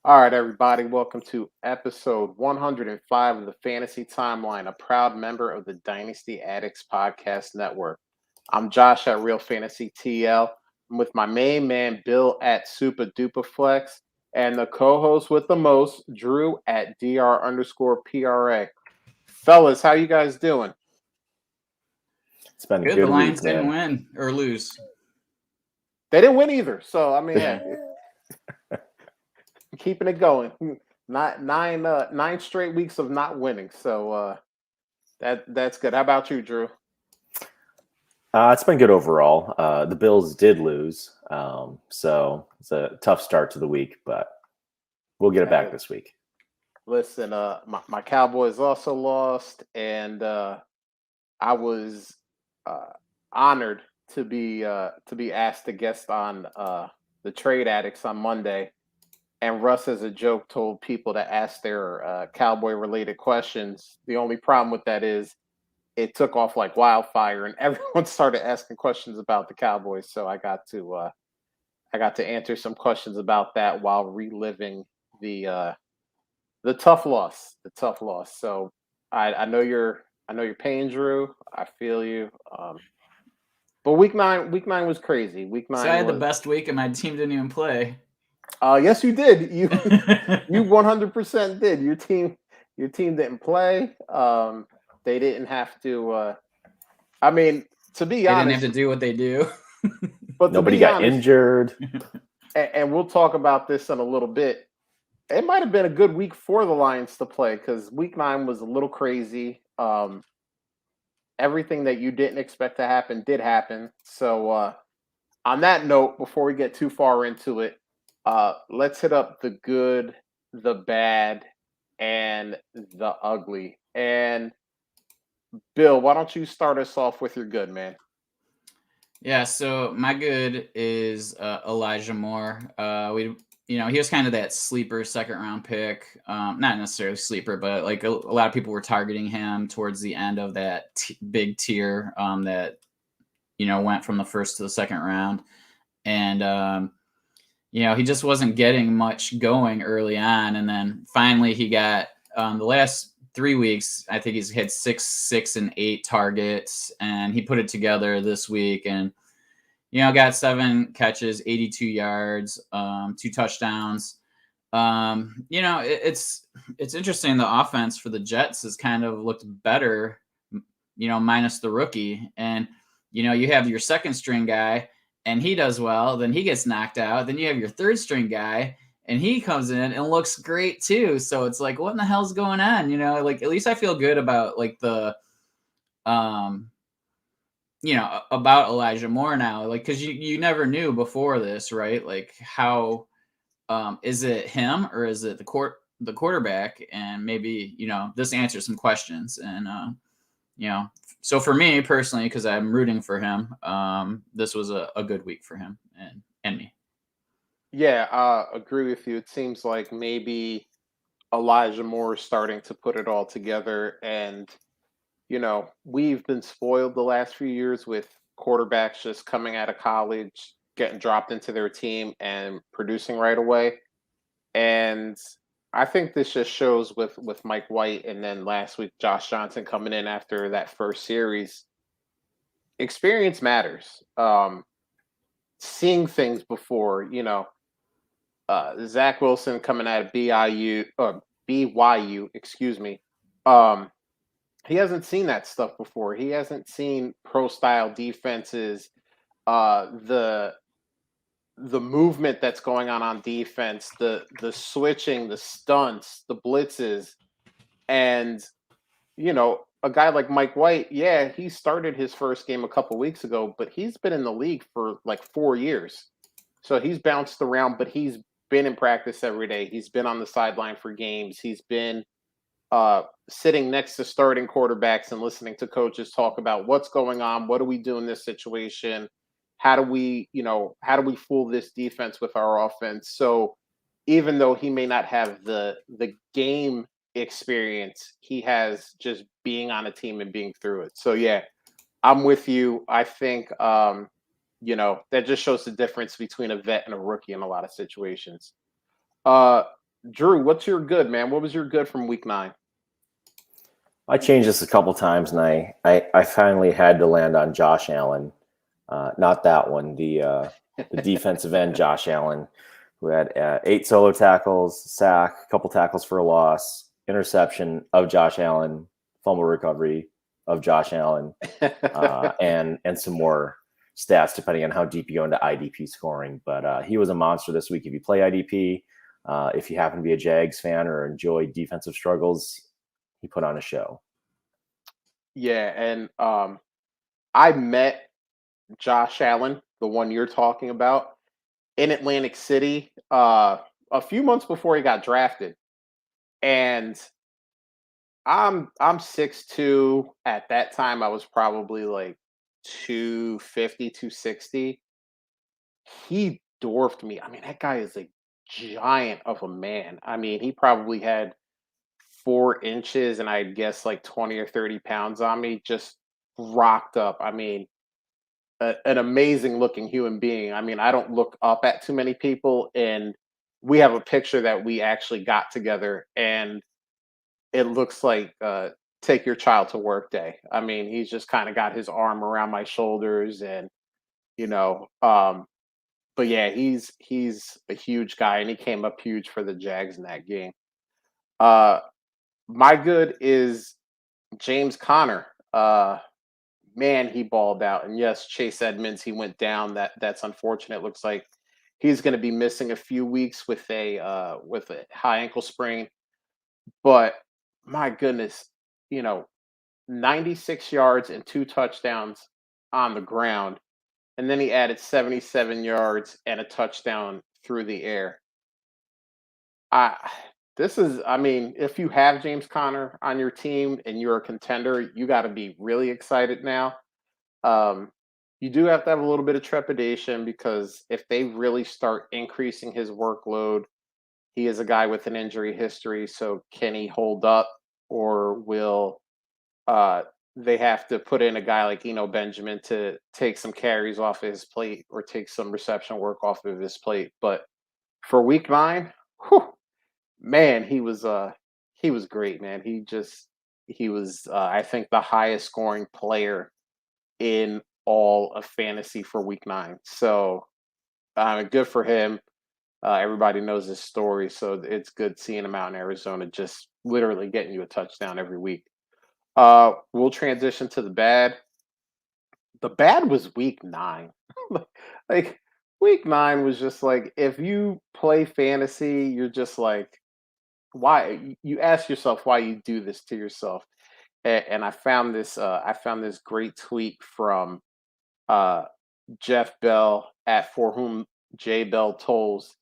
All right, everybody, welcome to episode 105 of the Fantasy Timeline, a proud member of the Dynasty Addicts Podcast Network. I'm Josh at Real Fantasy TL. I'm with my main man, Bill at Super Duper Flex, and the co host with the most, Drew at DR underscore PRA. Fellas, how you guys doing? It's been a Good. The good Lions week, didn't man. win or lose. They didn't win either, so I mean, Yeah. hey, keeping it going. Not nine straight weeks of not winning, so that's good. How about you, Drew? It's been good overall. The Bills did lose, so it's a tough start to the week, but we'll get it back Hey, this week. listen, my Cowboys also lost, and I was uh, honored to be asked to guest on the Trade Addicts on Monday. And Russ, as a joke, told people to ask their cowboy related questions. The only problem with that is it took off like wildfire, and everyone started asking questions about the Cowboys. So I got to answer some questions about that while reliving the uh, the tough loss, the tough loss. So I know you're pain, Drew. I feel you. But week nine was crazy. Week So I nine had the was best week and my team didn't even play. yes, you did. You 100% did. Your team didn't play. They didn't have to. I mean, to be They didn't have honest, to do what they do. but to Nobody be got honest, injured. and we'll talk about this in a little bit. It might have been a good week for the Lions to play because week nine was a little crazy. Everything that you didn't expect to happen did happen. So, on that note, before we get too far into it, let's hit up the good, the bad, and the ugly. And Bill, why don't you start us off with your good, man? Yeah, so my good is Elijah Moore. He was kind of that sleeper second round pick. Not necessarily sleeper, but like a lot of people were targeting him towards the end of that big tier that went from the first to the second round, and he just wasn't getting much going early on, and then finally he got the last 3 weeks. I think he's hit 6, 6, and 8 targets, and he put it together this week, and got 7 catches, 82 yards, 2 touchdowns. It's interesting. The offense for the Jets has kind of looked better, minus the rookie, and you have your second string guy and he does well, then he gets knocked out. Then you have your third string guy and he comes in and looks great too. So it's like, what in the hell's going on? Like at least I feel good about like the um about Elijah Moore now, like because you never knew before this, right? Like how is it him or is it the quarterback? And maybe this answers some questions. And you know, so for me personally, because I'm rooting for him, this was a good week for him and me. Yeah, agree with you. It seems like maybe Elijah Moore is starting to put it all together. And, we've been spoiled the last few years with quarterbacks just coming out of college, getting dropped into their team and producing right away. And I think this just shows with Mike White and then last week Josh Johnson coming in after that first series. Experience matters. Seeing things before, Zach Wilson coming out of BYU, excuse me. Um, he hasn't seen that stuff before. He hasn't seen pro style defenses, the movement that's going on defense, the switching, the stunts, the blitzes, and a guy like Mike White, yeah, he started his first game a couple weeks ago, but he's been in the league for like 4 years. So he's bounced around, but he's been in practice every day. He's been on the sideline for games. He's been sitting next to starting quarterbacks and listening to coaches talk about what's going on, what do we do in this situation, how do we fool this defense with our offense. So even though he may not have the game experience, he has just being on a team and being through it. So yeah, I'm with you. I think that just shows the difference between a vet and a rookie in a lot of situations. Uh Drew, what's your good, man? What was your good from week 9? I changed this a couple times, and I finally had to land on Josh Allen. Not that one, the defensive end, Josh Allen, who had 8 solo tackles, sack, a couple tackles for a loss, interception of Josh Allen, fumble recovery of Josh Allen, and some more stats depending on how deep you go into IDP scoring. But he was a monster this week. If you play IDP, if you happen to be a Jags fan or enjoy defensive struggles, he put on a show. Yeah, and I met Josh Allen, the one you're talking about, in Atlantic City a few months before he got drafted. And I'm 6'2". At that time I was probably like 250, 260. He dwarfed me. I mean, that guy is a giant of a man. I mean, he probably had 4 inches and I guess like 20 or 30 pounds on me, just rocked up. I mean, an amazing looking human being. I mean, I don't look up at too many people, and we have a picture that we actually got together, and it looks like take your child to work day. I mean, he's just kind of got his arm around my shoulders, and you know, but yeah, he's a huge guy, and he came up huge for the Jags in that game. My good is James Conner. Man, he balled out. And yes, Chase Edmonds, he went down. That's unfortunate. Looks like he's going to be missing a few weeks with a high ankle sprain. But my goodness, you know, 96 yards and 2 touchdowns on the ground, and then he added 77 yards and a touchdown through the air. I This is, I mean, if you have James Conner on your team and you're a contender, you got to be really excited now. Um, you do have to have a little bit of trepidation because if they really start increasing his workload, he is a guy with an injury history. So can he hold up, or will uh, they have to put in a guy like Eno Benjamin to take some carries off of his plate or take some reception work off of his plate? But for week 9, whew, man, he was great, man. He was I think the highest scoring player in all of fantasy for week 9. So good for him. Everybody knows his story, so it's good seeing him out in Arizona, just literally getting you a touchdown every week. We'll transition to the bad. The bad was week 9. Like week 9 was just like, if you play fantasy, you're just like, why? You ask yourself why you do this to yourself. And I found this great tweet from uh, Jeff Bell at For Whom J Bell Tolls.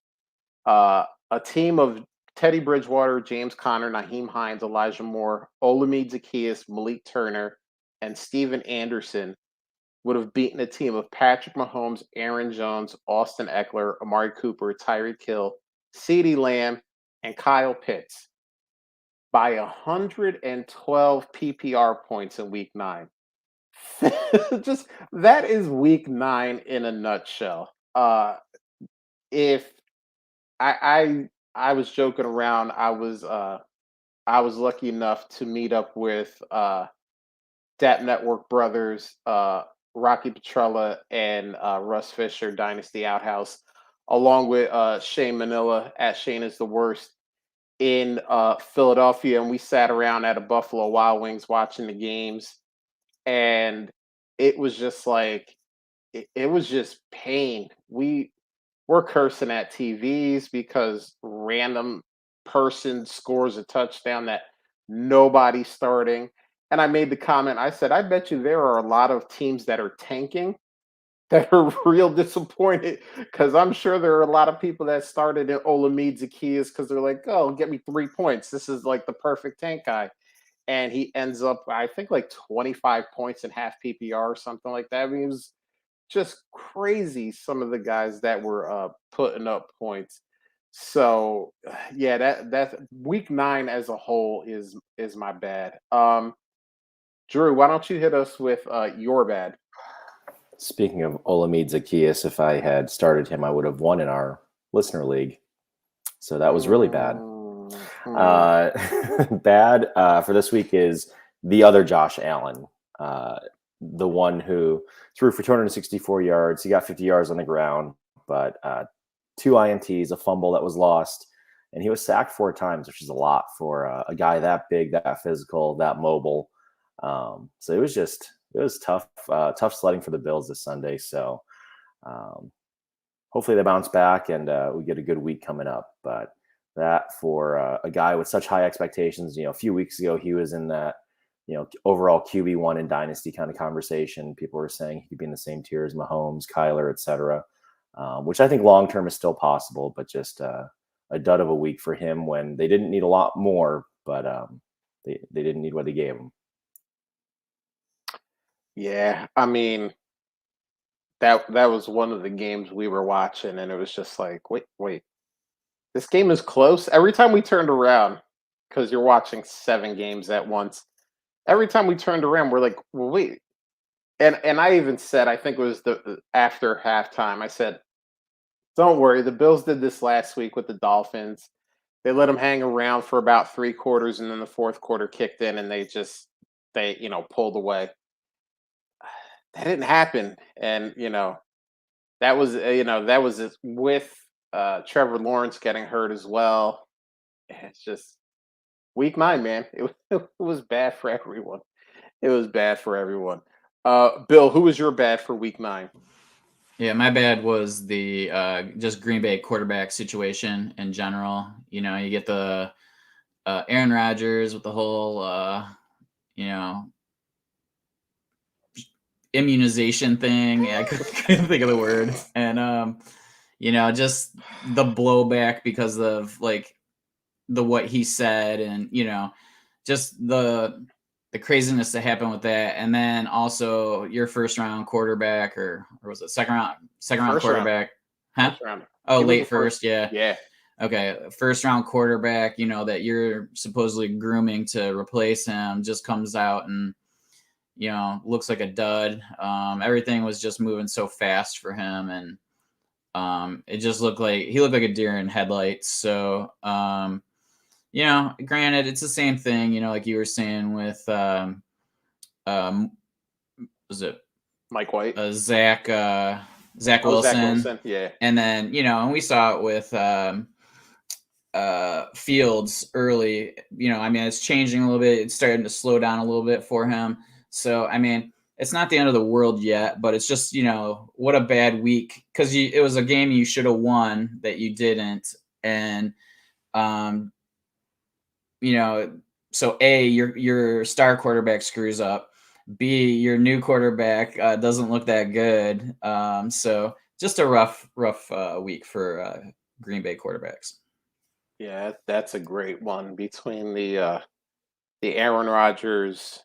A team of Teddy Bridgewater, James Conner, Naheem Hines, Elijah Moore, Olamide Zaccheaus, Malik Turner, and Steven Anderson would have beaten a team of Patrick Mahomes, Aaron Jones, Austin Eckler, Amari Cooper, Tyreek Hill, CeeDee Lamb, and Kyle Pitts by 112 PPR points in week 9. Just that is week 9 in a nutshell. If I was joking around, I was lucky enough to meet up with Dat Network brothers, Rocky Petrella and Russ Fisher, Dynasty Outhouse, along with Shane Manila at Shane is the Worst in Philadelphia, and we sat around at a Buffalo Wild Wings watching the games, and it was just like it was just pain. We're cursing at TVs because random person scores a touchdown that nobody's starting. And I made the comment, I said, I bet you there are a lot of teams that are tanking that are real disappointed because I'm sure there are a lot of people that started in Olamide Zaccheaus because they're like, oh, get me 3 points. This is like the perfect tank guy. And he ends up, I think, like 25 points in half PPR or something like that. I mean, it was just crazy, some of the guys that were putting up points. So yeah, that week 9 as a whole is my bad. Drew, why don't you hit us with your bad? Speaking of Olamide Zaccheaus, if I had started him, I would have won in our listener league. So that was really bad. Bad for this week is the other Josh Allen, the one who threw for 264 yards. He got 50 yards on the ground, but 2 INTs, a fumble that was lost, and he was sacked 4 times, which is a lot for a guy that big, that physical, that mobile. So it was tough sledding for the Bills this Sunday. So hopefully they bounce back and we get a good week coming up. But that for a guy with such high expectations, a few weeks ago he was in that overall QB1 in Dynasty kind of conversation. People were saying he could be in the same tier as Mahomes, Kyler, etc., which I think long term is still possible, but just a dud of a week for him when they didn't need a lot more, but they didn't need what they gave him. Yeah, I mean, that was one of the games we were watching, and it was just like, wait, this game is close. Every time we turned around, because you're watching 7 games at once, every time we turned around, we're like, well, wait. And I even said, I think it was after halftime, I said, don't worry, the Bills did this last week with the Dolphins. They let them hang around for about 3 quarters, and then the 4th quarter kicked in, and they pulled away. That didn't happen, and that was with Trevor Lawrence getting hurt as well. It's just week 9, man. It was bad for everyone. It was bad for everyone. Bill, who was your bad for week 9? Yeah, my bad was the just Green Bay quarterback situation in general. You get the Aaron Rodgers with the whole immunization thing. I couldn't think of the word. And just the blowback because of like what he said, and just the craziness that happened with that. And then also your first round quarterback, or was it second round quarterback? Huh? First round. Oh, late first, yeah. Yeah. Okay, first round quarterback, that you're supposedly grooming to replace him, just comes out and looks like a dud. Everything was just moving so fast for him, and it just looked like he looked like a deer in headlights. So granted, it's the same thing, like you were saying with was it Mike White? Zach Wilson. Zach Wilson, yeah. And then, and we saw it with Fields early. It's changing a little bit. It's starting to slow down a little bit for him. So, it's not the end of the world yet, but it's just, what a bad week, because it was a game you should have won that you didn't. And, so A, your star quarterback screws up. B, your new quarterback doesn't look that good. So just a rough week for Green Bay quarterbacks. Yeah, that's a great one between the Aaron Rodgers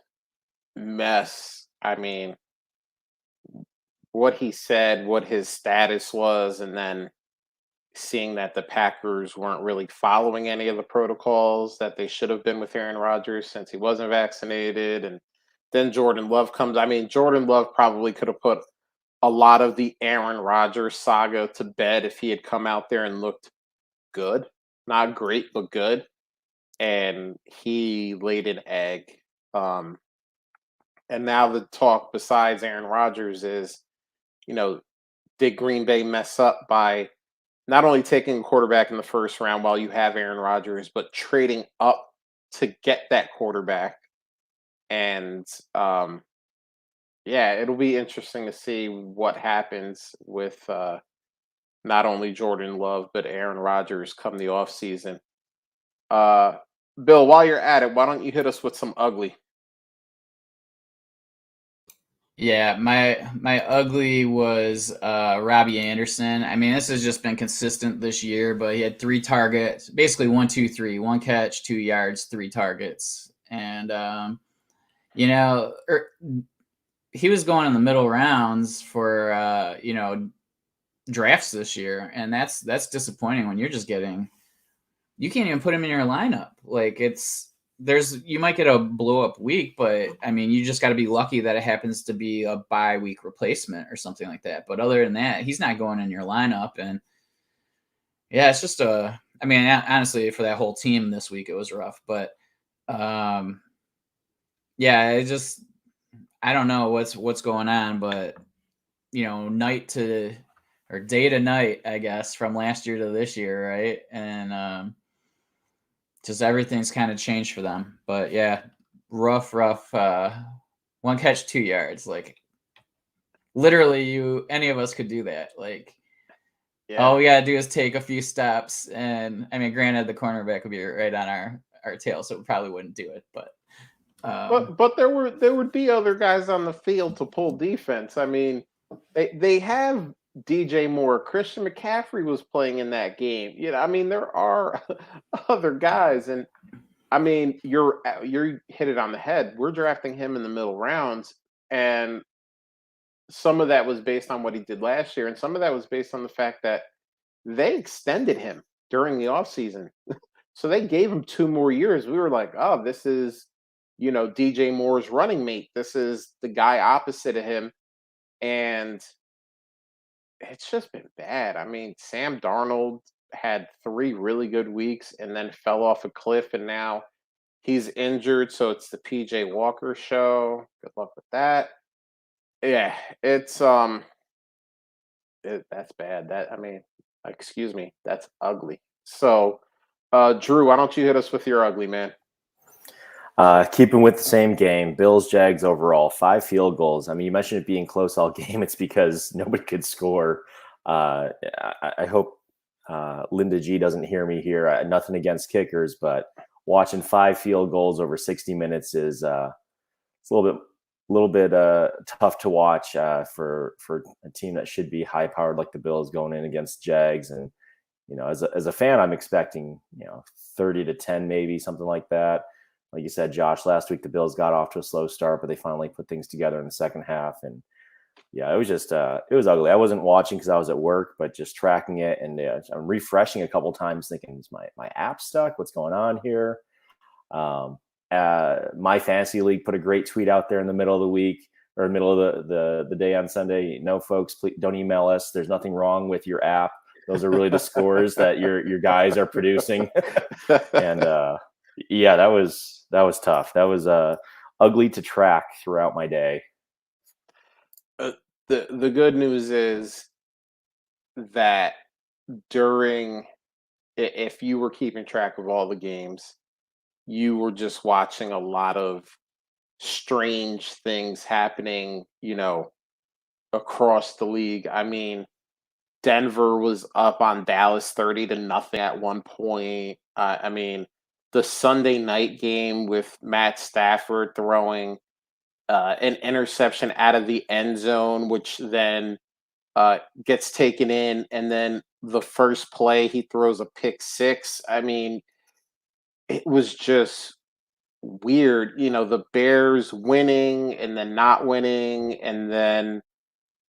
mess. What he said, what his status was, and then seeing that the Packers weren't really following any of the protocols that they should have been with Aaron Rodgers since he wasn't vaccinated. And then Jordan Love comes. Jordan Love probably could have put a lot of the Aaron Rodgers saga to bed if he had come out there and looked good. Not great, but good. And he laid an egg. And now the talk besides Aaron Rodgers is, did Green Bay mess up by not only taking a quarterback in the first round while you have Aaron Rodgers, but trading up to get that quarterback? And it'll be interesting to see what happens with not only Jordan Love, but Aaron Rodgers come the offseason. Bill, while you're at it, why don't you hit us with some ugly? Yeah, my ugly was Robbie Anderson. This has just been consistent this year, but he had 3 targets, basically 1, 2, 3, 1 catch, 2 yards, 3 targets. And, he was going in the middle rounds for, drafts this year. And that's disappointing when you're just you can't even put him in your lineup. Like you might get a blow up week, but you just got to be lucky that it happens to be a bye week replacement or something like that. But other than that, he's not going in your lineup. And yeah, it's just a I mean, honestly, for that whole team this week, it was rough. But yeah, I don't know what's going on, but night to or day to night, I guess, from last year to this year, right? And just everything's kind of changed for them. But yeah, rough. One catch, 2 yards. Like literally, any of us could do that. Like all Yeah. we gotta do is take a few steps, and I mean, granted, the cornerback would be right on our tail, so we probably wouldn't do it. But But there would be other guys on the field to pull defense. I mean, they have DJ Moore. Christian McCaffrey was playing in that game. I mean, there are other guys, and I mean, you're hit it on the head. We're drafting him in the middle rounds, and some of that was based on what he did last year, and some of that was based on the fact that they extended him during the offseason. So they gave him 2 more years. We were like, "Oh, this is, DJ Moore's running mate. This is the guy opposite of him." And it's just been bad. I mean, Sam Darnold had 3 really good weeks and then fell off a cliff, and now he's injured, so it's the PJ Walker show. Good luck with that. Yeah, it's that's bad. I mean, excuse me, that's ugly. So, Drew, why don't you hit us with your ugly, man? Keeping with the same game, Bills, Jags overall, 5 field goals. I mean, you mentioned it being close all game. It's because nobody could score. I hope Linda G doesn't hear me here. Nothing against kickers, but watching 5 field goals over 60 minutes is it's a little bit tough to watch for a team that should be high powered like the Bills going in against Jags. And as a fan, I'm expecting 30-10 maybe, something like that. Like you said, Josh, last week the Bills got off to a slow start, but they finally put things together in the second half. And yeah, it was just it was ugly. I wasn't watching because I was at work, but just tracking it, and I'm refreshing a couple times, thinking, is my app stuck? What's going on here? My fantasy league put a great tweet out there in the middle of the week, or middle of the day on Sunday. No, folks, please don't email us. There's nothing wrong with your app. Those are really the scores that your guys are producing. And yeah, that was tough. That was ugly to track throughout my day. The good news is that if you were keeping track of all the games, you were just watching a lot of strange things happening, across the league. I mean, Denver was up on Dallas 30-0 at one point. I mean, the Sunday night game with Matt Stafford throwing an interception out of the end zone, which then gets taken in, and then the first play he throws a pick six. I mean, it was just weird. The Bears winning and then not winning, and then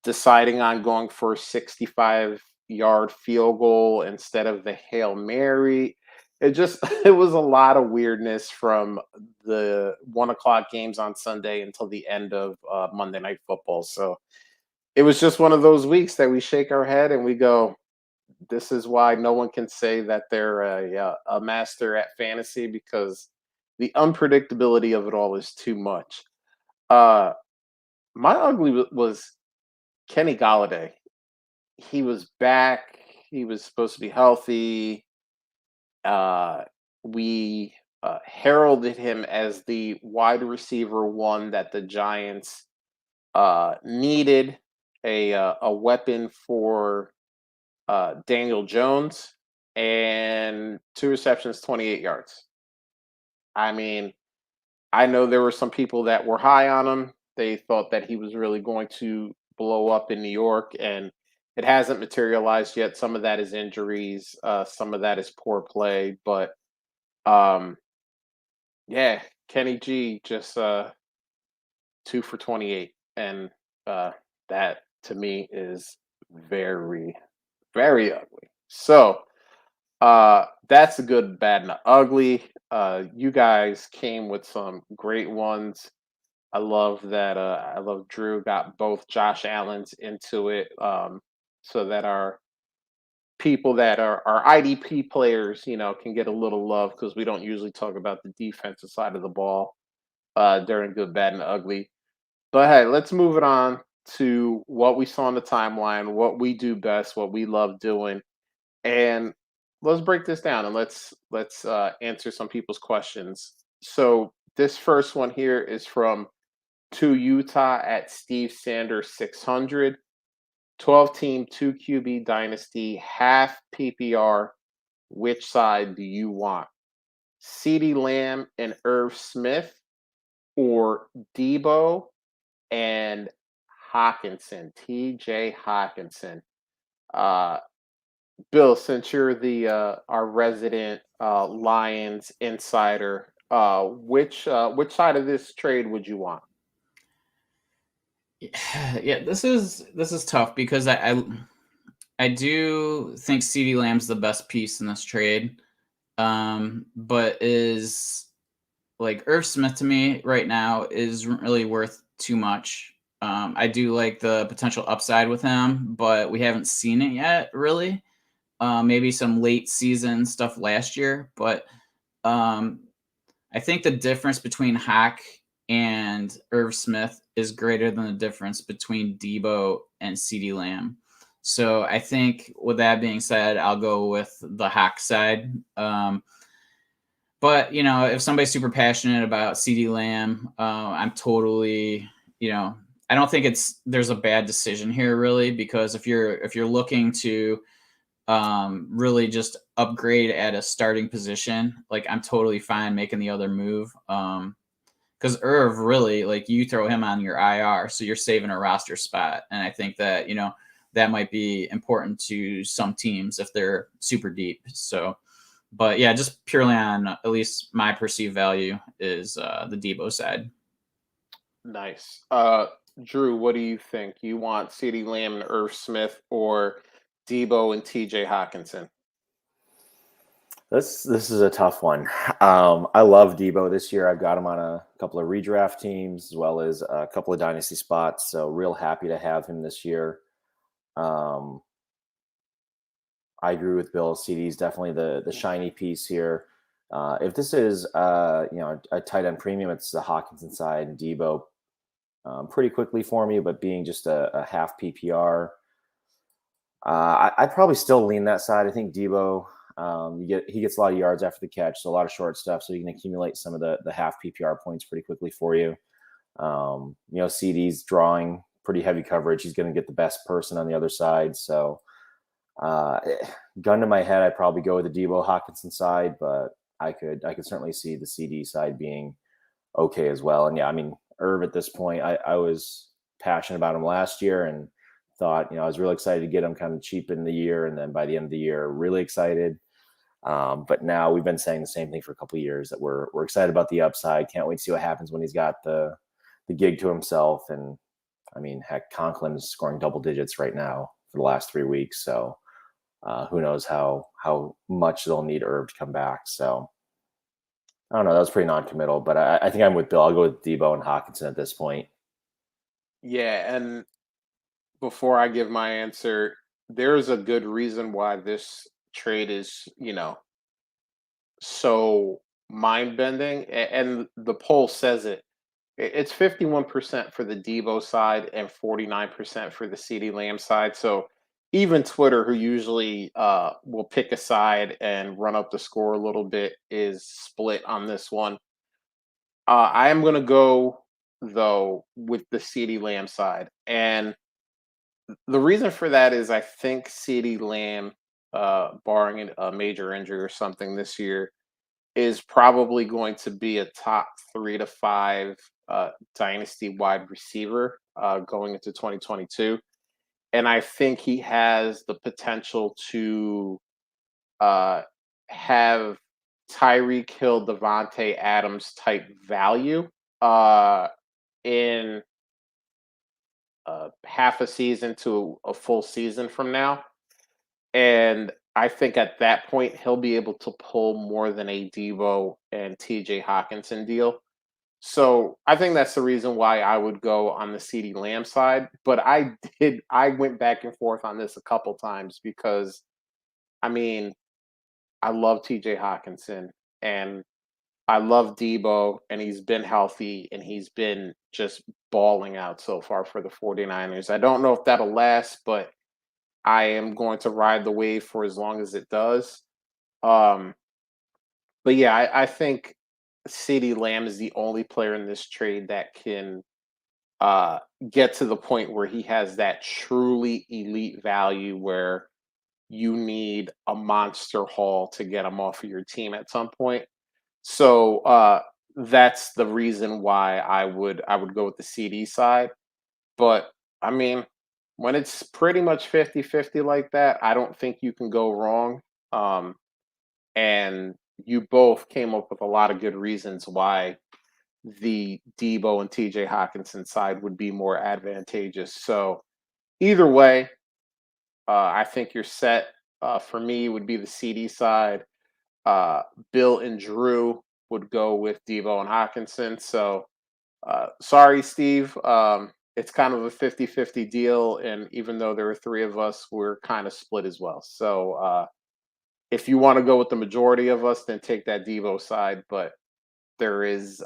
deciding on going for a 65-yard field goal instead of the Hail Mary. It was a lot of weirdness from the 1 o'clock games on Sunday until the end of Monday Night Football. So it was just one of those weeks that we shake our head and we go, this is why no one can say that they're a master at fantasy, because the unpredictability of it all is too much. My ugly was Kenny Galladay. He was back. He was supposed to be healthy. We heralded him as the wide receiver one that the Giants needed, a weapon for Daniel Jones, and 2 receptions, 28 yards. I mean, I know there were some people that were high on him. They thought that he was really going to blow up in New York, and it hasn't materialized yet. Some of that is injuries, some of that is poor play, but um, yeah, Kenny G just 2 for 28, and that to me is very, very ugly. So that's a good, bad, and ugly. You guys came with some great ones. I love that. I love Drew got both Josh Allen's into it, so that our people that are IDP players, can get a little love because we don't usually talk about the defensive side of the ball during good, bad, and ugly. But hey, let's move it on to what we saw on the timeline, what we do best, what we love doing, and let's break this down and let's answer some people's questions. So this first one here is from to Utah at Steve Sanders 600. 12 team, 2 QB dynasty, half PPR. Which side do you want? CeeDee Lamb and Irv Smith or Debo and Hawkinson, TJ Hawkinson? Uh, Bill, since you're the our resident Lions insider, which side of this trade would you want? Yeah, this is tough because I do think CeeDee Lamb's the best piece in this trade. But is like Irv Smith to me right now isn't really worth too much. I do like the potential upside with him, but we haven't seen it yet, really. Maybe some late season stuff last year, but um, I think the difference between Hack and Irv Smith is greater than the difference between Debo and CeeDee Lamb. So I think with that being said, I'll go with the Hack side. But if somebody's super passionate about CeeDee Lamb, I'm totally, I don't think there's a bad decision here really, because if you're looking to really just upgrade at a starting position, like I'm totally fine making the other move. Because Irv really, like, you throw him on your IR, so you're saving a roster spot, and I think that that might be important to some teams if they're super deep. So, but yeah, just purely on at least my perceived value is the Debo side. Nice. Drew, what do you think? You want CeeDee Lamb and Irv Smith or Debo and TJ Hawkinson? This is a tough one. I love Debo this year. I've got him on a couple of redraft teams as well as a couple of dynasty spots. So real happy to have him this year. I agree with Bill. CD is definitely the shiny piece here. If this is a tight end premium, it's the Hawkinson side and Debo pretty quickly for me. But being just a half PPR, I'd probably still lean that side. I think Debo, he gets a lot of yards after the catch, so a lot of short stuff, so you can accumulate some of the half PPR points pretty quickly for you. CD's drawing pretty heavy coverage. He's going to get the best person on the other side. So, gun to my head, I'd probably go with the Debo Hawkinson side, but I could certainly see the CD side being okay as well. And yeah, I mean, Irv at this point, I was passionate about him last year and thought, I was really excited to get him kind of cheap in the year. And then by the end of the year, really excited. But now we've been saying the same thing for a couple of years that we're excited about the upside. Can't wait to see what happens when he's got the gig to himself. And I mean, heck, Conklin is scoring double digits right now for the last 3 weeks. So who knows how much they'll need Irv to come back. So I don't know. That was pretty non-committal, but I think I'm with Bill. I'll go with Debo and Hawkinson at this point. Yeah, and before I give my answer, there's a good reason why this trade is, so mind bending. And the poll says it. It's 51% for the Debo side and 49% for the CeeDee Lamb side. So even Twitter, who usually will pick a side and run up the score a little bit, is split on this one. I am going to go, though, with the CeeDee Lamb side. And the reason for that is I think CeeDee Lamb, barring a major injury or something this year, is probably going to be a top 3 to 5 dynasty wide receiver going into 2022. And I think he has the potential to have Tyreek Hill, Devontae Adams type value in half a season to a full season from now. And I think at that point, he'll be able to pull more than a Debo and TJ Hawkinson deal. So I think that's the reason why I would go on the CeeDee Lamb side. But I went back and forth on this a couple times because I mean, I love TJ Hawkinson and I love Debo, and he's been healthy and he's been just balling out so far for the 49ers. I don't know if that'll last, but I am going to ride the wave for as long as it does. Um, but yeah, I think CeeDee Lamb is the only player in this trade that can uh, get to the point where he has that truly elite value where you need a monster haul to get him off of your team at some point. So that's the reason why I would go with the CD side. But I mean, when it's pretty much 50-50 like that, I don't think you can go wrong. Um, and you both came up with a lot of good reasons why the Debo and TJ Hawkinson side would be more advantageous. So either way, I think you're set. For me, would be the CD side. Uh, Bill and Drew would go with Debo and Hawkinson. So sorry, Steve. It's kind of a 50-50 deal. And even though there were three of us, we're kind of split as well. So if you want to go with the majority of us, then take that Debo side. But there is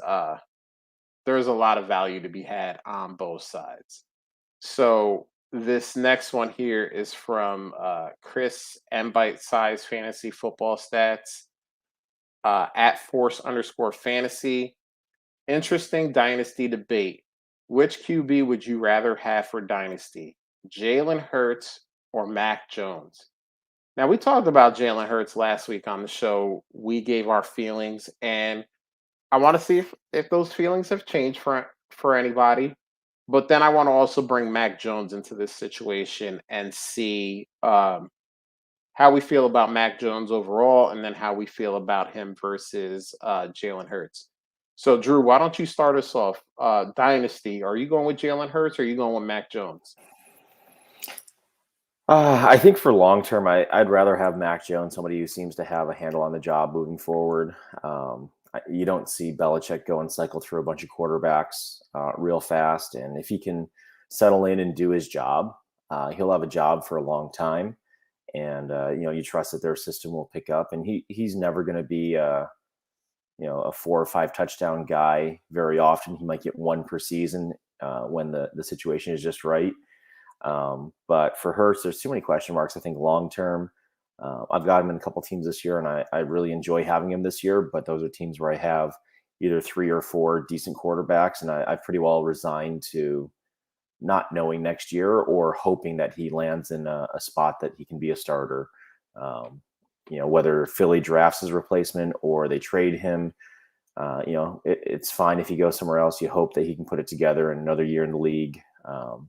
there's a lot of value to be had on both sides. So this next one here is from Chris M Bite Size Fantasy Football Stats at Force_fantasy. Interesting dynasty debate. Which QB would you rather have for dynasty? Jalen Hurts or Mac Jones? Now we talked about Jalen Hurts last week on the show. We gave our feelings, and I want to see if those feelings have changed for anybody. But then I want to also bring Mac Jones into this situation and see how we feel about Mac Jones overall, and then how we feel about him versus Jalen Hurts. So, Drew, why don't you start us off? Dynasty, are you going with Jalen Hurts or are you going with Mac Jones? I think for long term, I'd rather have Mac Jones, somebody who seems to have a handle on the job moving forward. You don't see Belichick go and cycle through a bunch of quarterbacks real fast. And if he can settle in and do his job, he'll have a job for a long time. And you trust that their system will pick up. And he's never going to be a 4 or 5 touchdown guy very often. He might get one per season when the situation is just right. But for Hurts, there's too many question marks. I think long term, I've got him in a couple teams this year, and I really enjoy having him this year. But those are teams where I have either 3 or 4 decent quarterbacks, and I've pretty well resigned to not knowing next year or hoping that he lands in a spot that he can be a starter. Whether Philly drafts his replacement or they trade him, it's fine if he goes somewhere else. You hope that he can put it together in another year in the league.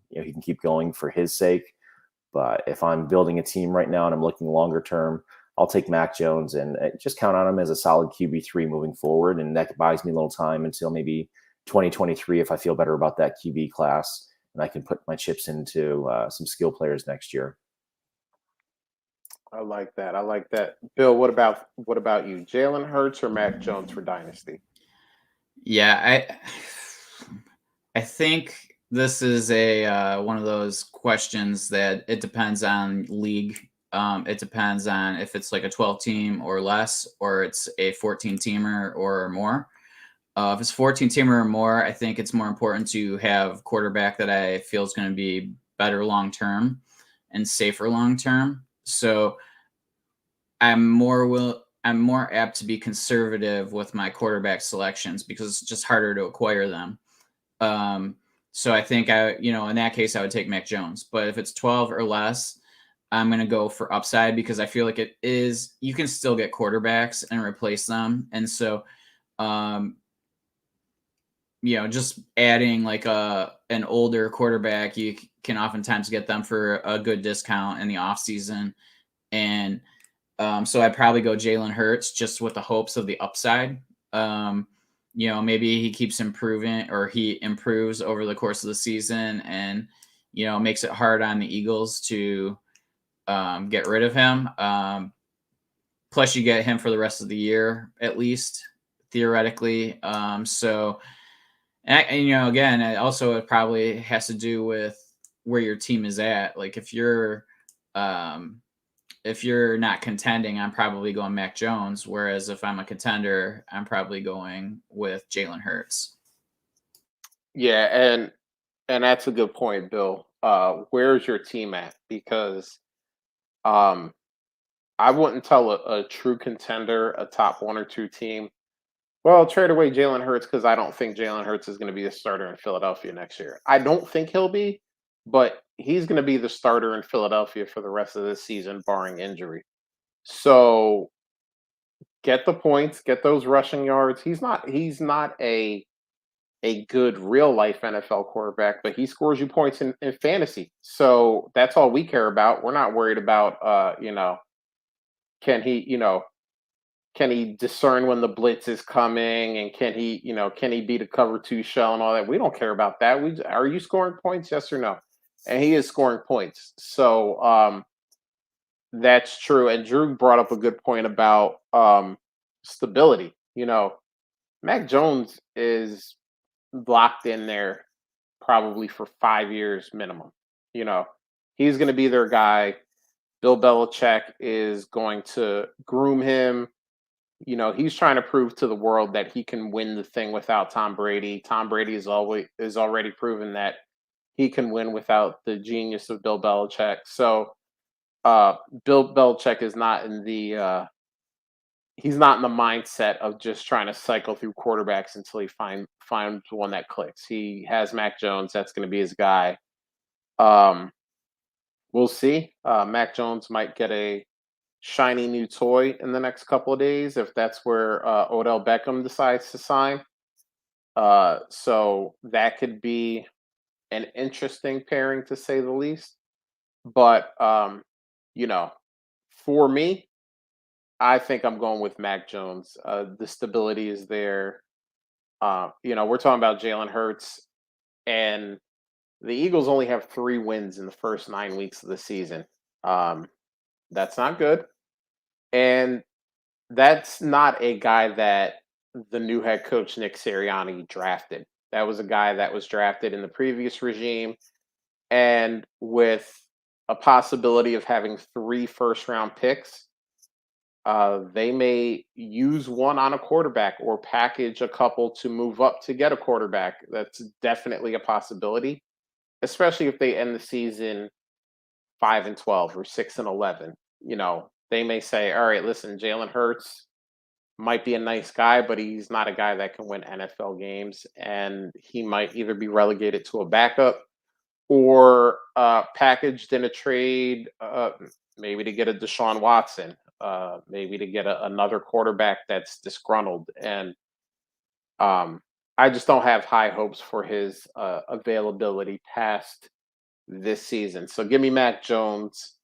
He can keep going for his sake. But if I'm building a team right now and I'm looking longer term, I'll take Mac Jones and just count on him as a solid QB3 moving forward. And that buys me a little time until maybe 2023 if I feel better about that QB class and I can put my chips into some skill players next year. I like that. I like that. Bill, what about you? Jalen Hurts or Mac Jones for dynasty? Yeah, I think this is a one of those questions that it depends on league. It depends on if it's like a 12 team or less, or it's a 14 teamer or more. If it's 14 teamer or more, I think it's more important to have quarterback that I feel is going to be better long term and safer long term. So I'm more apt to be conservative with my quarterback selections because it's just harder to acquire them. So I think in that case, I would take Mac Jones. But if it's 12 or less, I'm going to go for upside because I feel like you can still get quarterbacks and replace them. And so, just adding like an older quarterback, you can oftentimes get them for a good discount in the off season. And so I'd probably go Jalen Hurts just with the hopes of the upside. Maybe he keeps improving or he improves over the course of the season and, makes it hard on the Eagles to get rid of him. Plus you get him for the rest of the year, at least theoretically. Again, it probably has to do with where your team is at. Like if you're, if you're not contending, I'm probably going Mac Jones. Whereas if I'm a contender, I'm probably going with Jalen Hurts. Yeah, and that's a good point, Bill. Where's your team at? Because um, I wouldn't tell a true contender, a top one or two team, well, trade away Jalen Hurts because I don't think Jalen Hurts is going to be the starter in Philadelphia next year. I don't think he'll be, but he's going to be the starter in Philadelphia for the rest of this season, barring injury. So get the points, get those rushing yards. He's not a good real life NFL quarterback, but he scores you points in fantasy. So that's all we care about. We're not worried about can he, can he discern when the blitz is coming and can he beat a cover two shell and all that? We don't care about that. Are you scoring points? Yes or no? And he is scoring points. So that's true. And Drew brought up a good point about stability. Mac Jones is locked in there probably for 5 years minimum. You know, he's going to be their guy. Bill Belichick is going to groom him. He's trying to prove to the world that he can win the thing without Tom Brady. Tom Brady is already proven that he can win without the genius of Bill Belichick. So Bill Belichick is not in the he's not in the mindset of just trying to cycle through quarterbacks until he finds one that clicks. He has Mac Jones. That's going to be his guy. Um, we'll see. Mac Jones might get a shiny new toy in the next couple of days if that's where Odell Beckham decides to sign. So that could be an interesting pairing to say the least. But you know, for me, I think I'm going with Mac Jones. The stability is there. We're talking about Jalen Hurts, and the Eagles only have 3 wins in the first 9 weeks of the season. Um, that's not good. And that's not a guy that the new head coach Nick Sirianni drafted. That was a guy that was drafted in the previous regime, and with a possibility of having 3 first-round picks, they may use one on a quarterback or package a couple to move up to get a quarterback. That's definitely a possibility, especially if they end the season 5-12 or 6-11. They may say, "All right, listen, Jalen Hurts might be a nice guy, but he's not a guy that can win NFL games, and he might either be relegated to a backup or packaged in a trade, maybe to get a Deshaun Watson, maybe to get another quarterback that's disgruntled." And I just don't have high hopes for his availability past this season. So give me Mac Jones.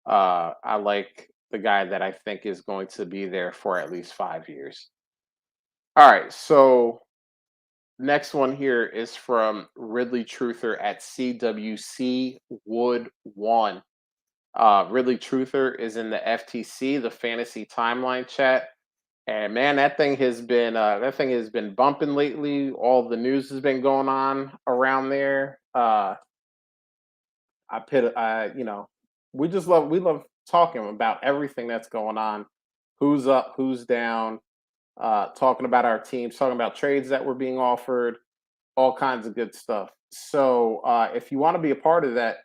I like the guy that I think is going to be there for at least 5 years. All right, so next one here is from Ridley Truther at CWC Wood One. Ridley Truther is in the FTC, the fantasy timeline chat, and man, that thing has been bumping lately. All the news has been going on around there. I pit, I we love talking about everything that's going on, who's up, who's down, talking about our teams, talking about trades that were being offered, all kinds of good stuff. So if you want to be a part of that,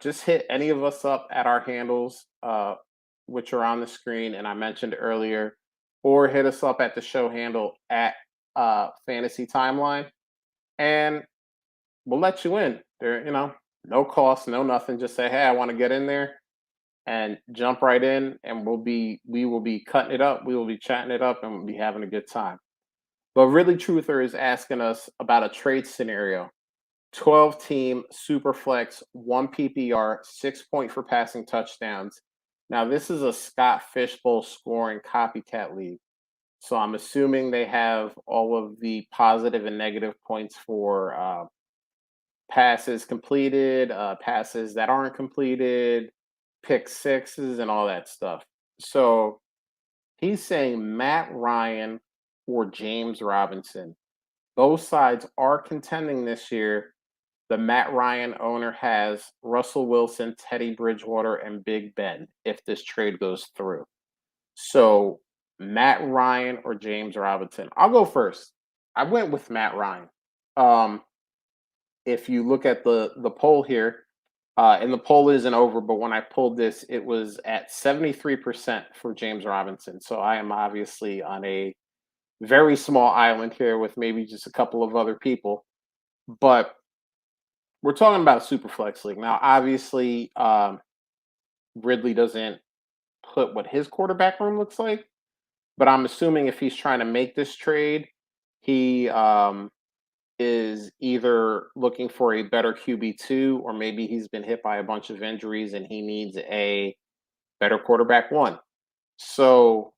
just hit any of us up at our handles, which are on the screen, and I mentioned earlier, or hit us up at the show handle at Fantasy Timeline, and we'll let you in. No cost, no nothing. Just say, "Hey, I want to get in there," and jump right in, and we will be cutting it up. We will be chatting it up, and we'll be having a good time. But really, Truther is asking us about a trade scenario: 12-team super flex, 1 PPR, 6 point for passing touchdowns. Now, this is a Scott Fishbowl scoring copycat league. So I'm assuming they have all of the positive and negative points for passes completed, passes that aren't completed, pick sixes, and all that stuff. So he's saying Matt Ryan or James Robinson. Both sides are contending this year, the Matt Ryan owner has Russell Wilson, Teddy Bridgewater, and Big Ben if this trade goes through. So Matt Ryan or James Robinson? I'll go first. I went with Matt Ryan. Um, if you look at the poll here, and the poll isn't over, but when I pulled this, it was at 73% for James Robinson. So I am obviously on a very small island here with maybe just a couple of other people. But we're talking about Superflex League. Now, obviously, Ridley doesn't put what his quarterback room looks like, but I'm assuming if he's trying to make this trade, he is either looking for a better QB2, or maybe he's been hit by a bunch of injuries and he needs a better quarterback one. So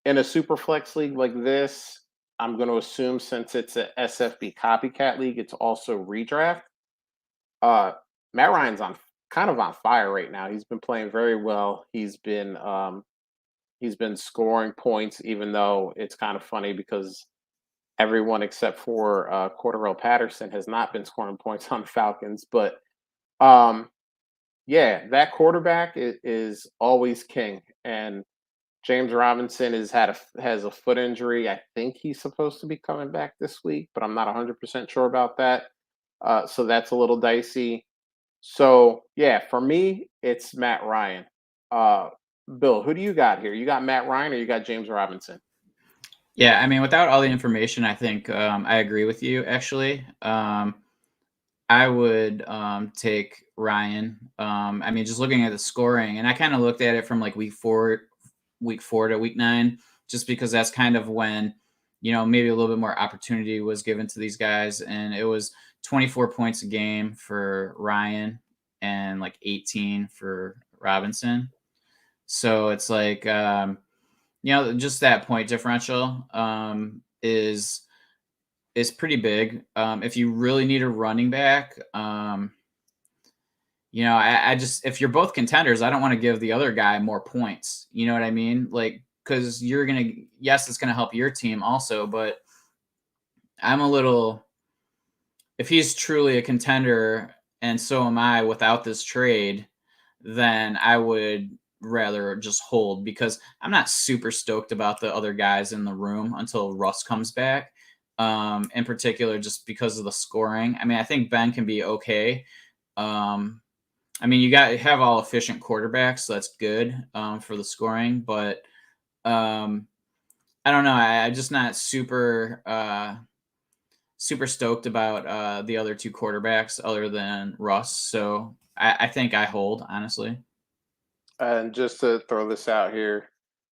in a super flex league like this, I'm going to assume since it's a SFB copycat league, it's also redraft. Matt Ryan's kind of on fire right now. He's been playing very well. He's been scoring points, even though it's kind of funny because everyone except for Cordarrelle Patterson has not been scoring points on the Falcons. But yeah, that quarterback is always king. And James Robinson has a foot injury. I think he's supposed to be coming back this week, but I'm not 100% sure about that. So that's a little dicey. So yeah, for me, it's Matt Ryan. Bill, who do you got here? You got Matt Ryan or you got James Robinson? Yeah, I mean, without all the information, I think I agree with you. Actually, I would take Ryan. I mean, just looking at the scoring, and I kind of looked at it from like week four to week 9, just because that's kind of when, maybe a little bit more opportunity was given to these guys. And it was 24 points a game for Ryan and like 18 for Robinson. So it's like, just that point differential is pretty big. If you really need a running back, I just, if you're both contenders, I don't want to give the other guy more points. You know what I mean? Like, because it's going to help your team also, but if he's truly a contender and so am I without this trade, then I would rather just hold, because I'm not super stoked about the other guys in the room until Russ comes back. In particular, just because of the scoring. I mean, I think Ben can be okay. I mean, you have all efficient quarterbacks, so that's good for the scoring. But I don't know. I'm just not super stoked about the other two quarterbacks other than Russ. So I think I hold, honestly. And just to throw this out here,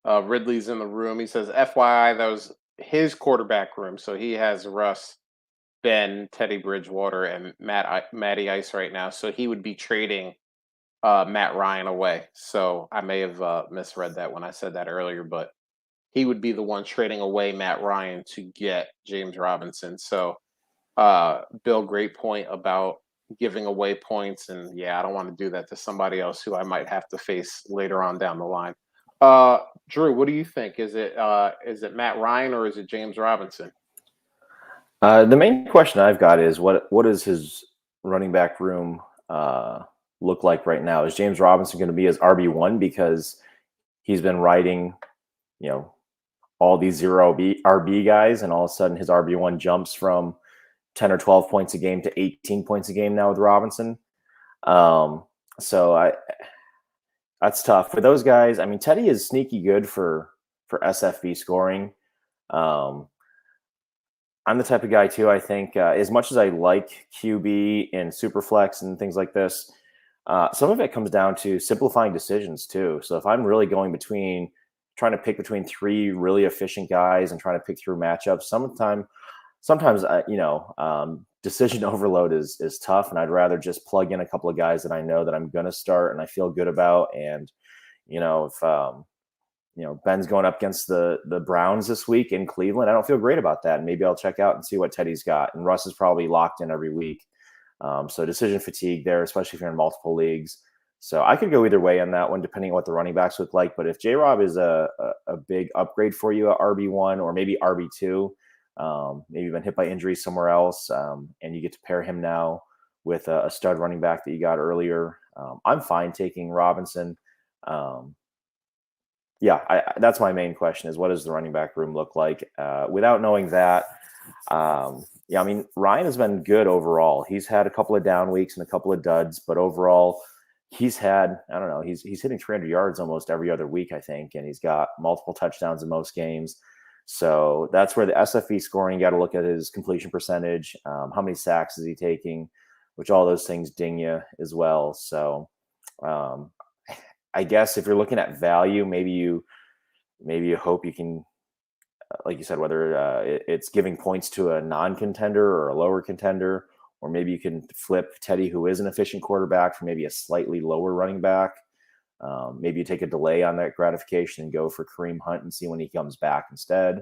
Ridley's in the room. He says, FYI, that was his quarterback room. So he has Russ, Ben, Teddy Bridgewater, and Matty Ice right now. So he would be trading Matt Ryan away. So I may have misread that when I said that earlier, but he would be the one trading away Matt Ryan to get James Robinson. So Bill, great point about giving away points. And yeah, I don't want to do that to somebody else who I might have to face later on down the line. Drew, what do you think? Is it Matt Ryan or is it James Robinson? The main question I've got is what does his running back room look like right now? Is James Robinson going to be his RB1 because he's been riding, all these zero RB guys, and all of a sudden his RB1 jumps from 10 or 12 points a game to 18 points a game now with Robinson? So that's tough for those guys. I mean, Teddy is sneaky good for SFB scoring. I'm the type of guy too. I think as much as I like QB and Superflex and things like this, some of it comes down to simplifying decisions too. So if I'm really going trying to pick between 3 really efficient guys and trying to pick through matchups, sometimes decision overload is tough, and I'd rather just plug in a couple of guys that I know that I'm going to start and I feel good about. And if Ben's going up against the Browns this week in Cleveland, I don't feel great about that. And maybe I'll check out and see what Teddy's got. And Russ is probably locked in every week. So decision fatigue there, especially if you're in multiple leagues. So I could go either way on that one, depending on what the running backs look like. But if J-Rob is a big upgrade for you at RB1 or maybe RB2, maybe you've been hit by injury somewhere else, and you get to pair him now with a stud running back that you got earlier. I'm fine taking Robinson. That's my main question: is what does the running back room look like? Without knowing that, I mean, Ryan has been good overall. He's had a couple of down weeks and a couple of duds, but overall, he's had, I don't know, he's hitting 300 yards almost every other week, I think, and he's got multiple touchdowns in most games. So that's where the SFE scoring, you got to look at his completion percentage, how many sacks is he taking, which all those things ding you as well. So I guess if you're looking at value, maybe you hope you can, like you said, whether it's giving points to a non-contender or a lower contender, or maybe you can flip Teddy, who is an efficient quarterback, for maybe a slightly lower running back. Maybe you take a delay on that gratification and go for Kareem Hunt and see when he comes back instead.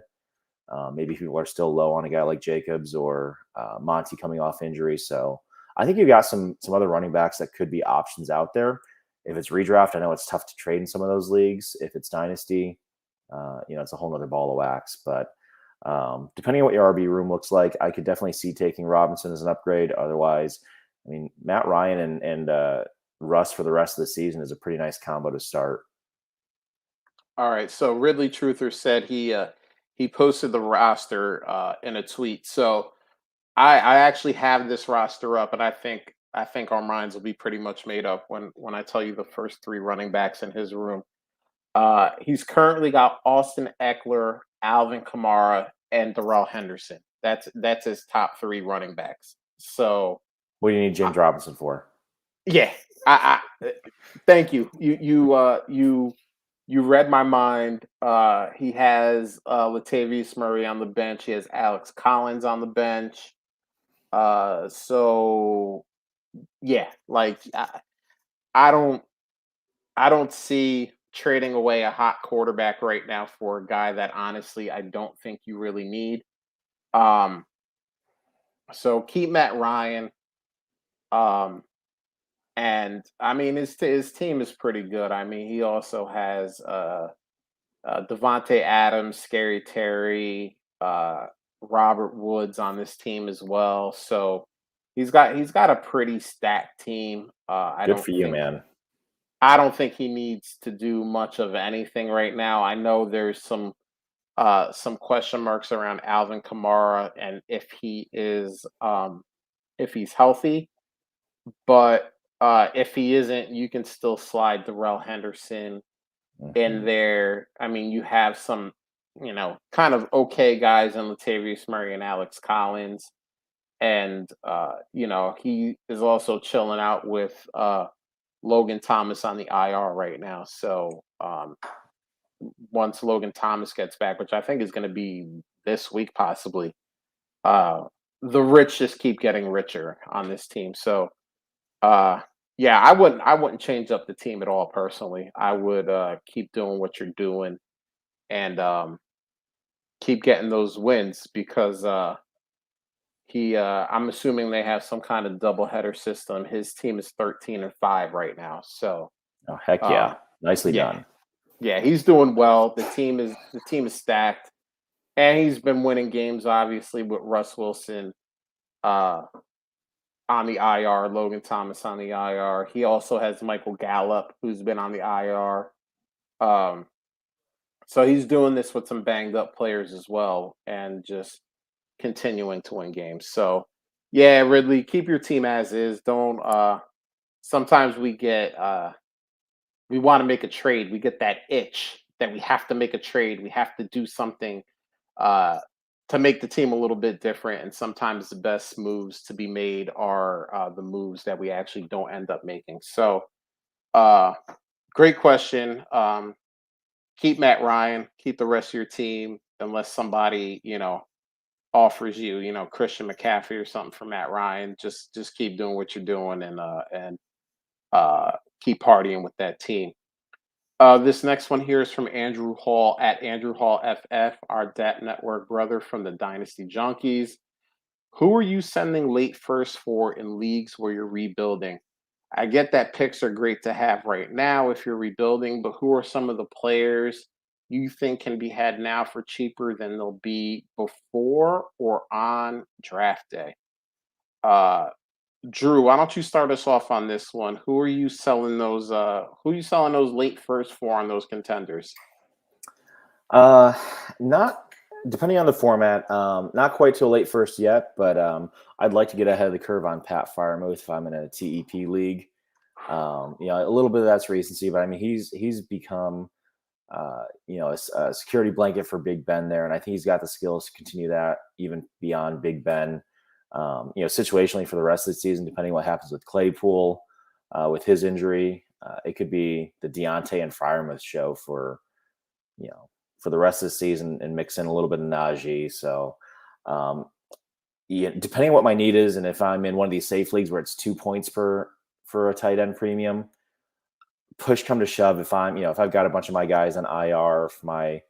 Maybe people are still low on a guy like Jacobs or Monty coming off injury. So I think you've got some other running backs that could be options out there. If it's redraft, I know it's tough to trade in some of those leagues. If it's dynasty, it's a whole nother ball of wax. But depending on what your RB room looks like, I could definitely see taking Robinson as an upgrade. Otherwise, I mean, Matt Ryan and Russ for the rest of the season is a pretty nice combo to start. All right. So Ridley Truther said he posted the roster in a tweet. So I actually have this roster up, and I think our minds will be pretty much made up when I tell you the first three running backs in his room. He's currently got Austin Eckler, Alvin Kamara, and Darrell Henderson. That's his top three running backs. So what do you need James Robinson for? yeah, thank you. You read my mind. He has Latavius Murray on the bench. He has Alex Collins on the bench. So yeah, like I don't I don't see trading away a hot quarterback right now for a guy that honestly I don't think you really need. Um, so keep Matt Ryan. Um, and I mean his team is pretty good. I mean he also has Devontae Adams, Scary Terry, Robert Woods on this team as well. So he's got a pretty stacked team. Good for you, man. I don't think he needs to do much of anything right now. I know there's some question marks around Alvin Kamara and if he's healthy, but if he isn't, you can still slide Darrell Henderson in there. I mean, you have some, kind of okay guys in Latavius Murray and Alex Collins. And he is also chilling out with Logan Thomas on the IR right now. So once Logan Thomas gets back, which I think is going to be this week possibly, the rich just keep getting richer on this team. So yeah, I wouldn't change up the team at all personally. I would keep doing what you're doing and keep getting those wins because I'm assuming they have some kind of doubleheader system. His team is 13-5 right now. So oh heck yeah. Nicely yeah. done. Yeah, he's doing well. The team is stacked. And he's been winning games obviously with Russ Wilson on the IR, Logan Thomas on the IR. He also has Michael Gallup who's been on the IR. So he's doing this with some banged up players as well and just continuing to win games. So yeah, Ridley, keep your team as is. Don't sometimes we want to make a trade. We get that itch that we have to make a trade. We have to do something to make the team a little bit different. And sometimes the best moves to be made are the moves that we actually don't end up making. So great question. Keep Matt Ryan, keep the rest of your team unless somebody, offers you, Christian McCaffrey or something for Matt Ryan. Just keep doing what you're doing and keep partying with that team. This next one here is from Andrew Hall at Andrew Hall FF, our DAT Network brother from the Dynasty Junkies. Who are you sending late first for in leagues where you're rebuilding? I get that picks are great to have right now if you're rebuilding, but who are some of the players you think can be had now for cheaper than they'll be before or on draft day? Uh, Drew, why don't you start us off on this one? Who are you selling those? Who are you selling those late first for on those contenders? Not depending on the format. Not quite to a late first yet, but I'd like to get ahead of the curve on Pat Fryermuth if I'm in a TEP league. A little bit of that's recency, but I mean he's become a security blanket for Big Ben there, and I think he's got the skills to continue that even beyond Big Ben. Situationally for the rest of the season, depending what happens with Claypool, with his injury, it could be the Deontay and Fryermuth show for the rest of the season and mix in a little bit of Najee. So, depending on what my need is, and if I'm in one of these safe leagues where it's 2 points for a tight end premium, push come to shove, if I've got a bunch of my guys on IR, if my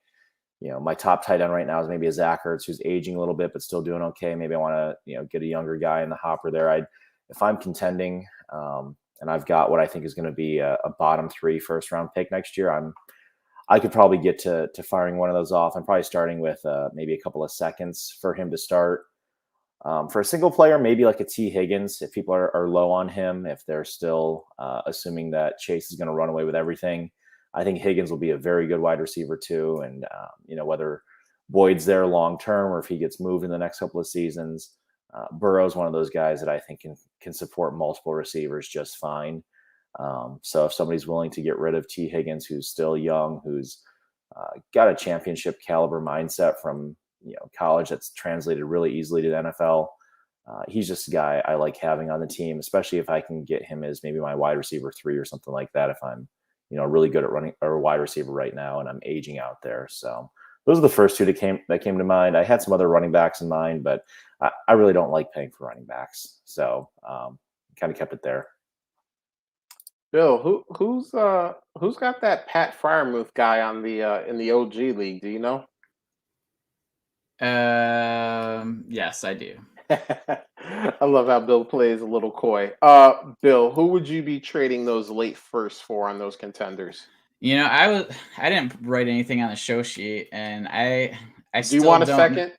top tight end right now is maybe a Zach Ertz who's aging a little bit but still doing okay. Maybe I want to get a younger guy in the hopper there. If I'm contending and I've got what I think is going to be a bottom 3 first round pick next year, I could probably get to firing one of those off. I'm probably starting with maybe a couple of seconds for him to start. For a single player, maybe like a T. Higgins, if people are low on him, if they're still assuming that Chase is going to run away with everything, I think Higgins will be a very good wide receiver too. And, whether Boyd's there long term or if he gets moved in the next couple of seasons, Burrow's one of those guys that I think can support multiple receivers just fine. So if somebody's willing to get rid of T. Higgins, who's still young, who's got a championship caliber mindset from college that's translated really easily to the NFL, he's just a guy I like having on the team, especially if I can get him as maybe my wide receiver 3 or something like that. If I'm really good at running or a wide receiver right now and I'm aging out there. So those are the first 2 that came to mind. I had some other running backs in mind, but I really don't like paying for running backs. So kind of kept it there. Bill, who's got that Pat Fryermuth guy on the in the OG league? Do you know? Yes, I do. I love how Bill plays a little coy. Bill, who would you be trading those late first for on those contenders? I didn't write anything on the show sheet, and I Do you want a second?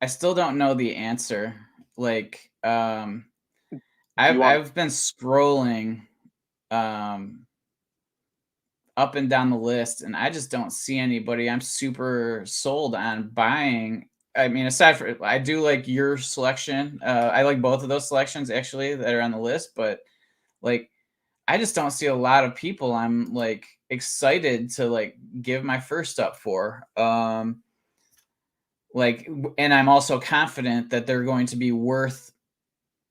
I still don't know the answer. Like, I've been scrolling up and down the list, and I just don't see anybody I'm super sold on buying. I mean, aside from, I do like your selection. I like both of those selections actually that are on the list, but like, I just don't see a lot of people I'm like excited to like give my first up for. And I'm also confident that they're going to be worth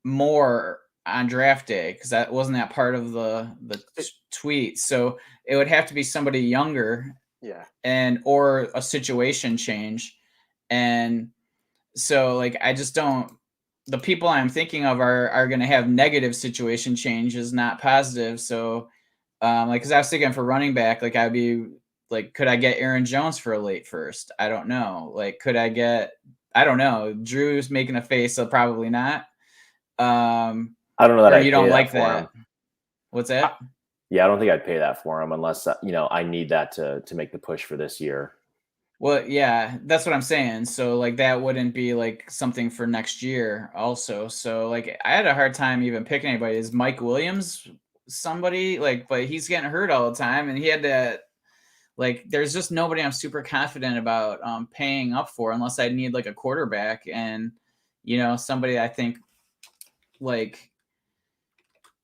more on draft day, because that wasn't that part of the tweet. So it would have to be somebody younger, or a situation change. And so like, I just don't, the people I'm thinking of are going to have negative situation changes, not positive. So because I was thinking for running back, like I'd be like, could I get Aaron Jones for a late first? I don't know. Like, I don't know. Drew's making a face, so probably not. I don't know that you don't like that. What's that? I don't think I'd pay that for him unless I need that to make the push for this year. Well, yeah, that's what I'm saying. So like that wouldn't be like something for next year also. So like I had a hard time even picking anybody. Is Mike Williams somebody like, but he's getting hurt all the time, and he had to like, there's just nobody I'm super confident about paying up for unless I need like a quarterback and somebody I think like,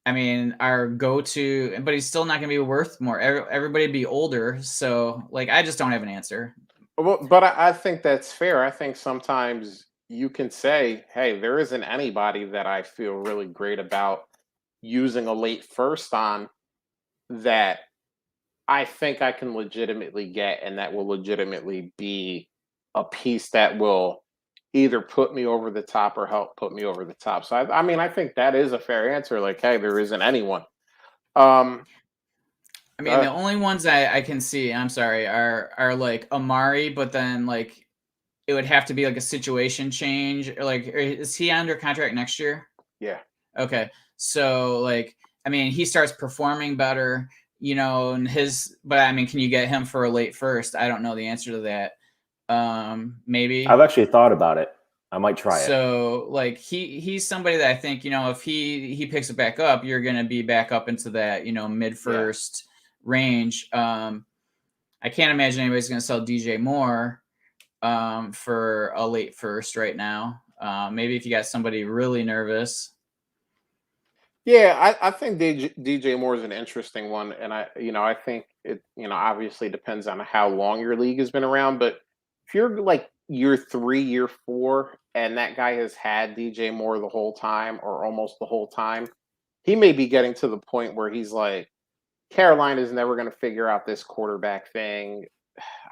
I mean, our go-to, but he's still not going to be worth more. Everybody'd be older. So like, I just don't have an answer. Well, but I think that's fair. I think sometimes you can say, hey, there isn't anybody that I feel really great about using a late first on that I think I can legitimately get, and that will legitimately be a piece that will either put me over the top or help put me over the top. So I mean, I think that is a fair answer. Like, hey, there isn't anyone. I mean, the only ones I can see, I'm sorry, are like Amari, but then like it would have to be like a situation change. Or like, is he under contract next year? Yeah. Okay. So like, I mean, he starts performing better, and but I mean, can you get him for a late first? I don't know the answer to that. Maybe. I've actually thought about it. I might try it. So like he's somebody that I think, if he picks it back up, you're gonna be back up into that, mid first range. I can't imagine anybody's gonna sell DJ Moore for a late first right now. Maybe if you got somebody really nervous. Yeah, I think DJ Moore is an interesting one, and I think it, obviously depends on how long your league has been around. But if you're like year 3, year 4, and that guy has had DJ Moore the whole time or almost the whole time, he may be getting to the point where he's like, Carolina's never going to figure out this quarterback thing.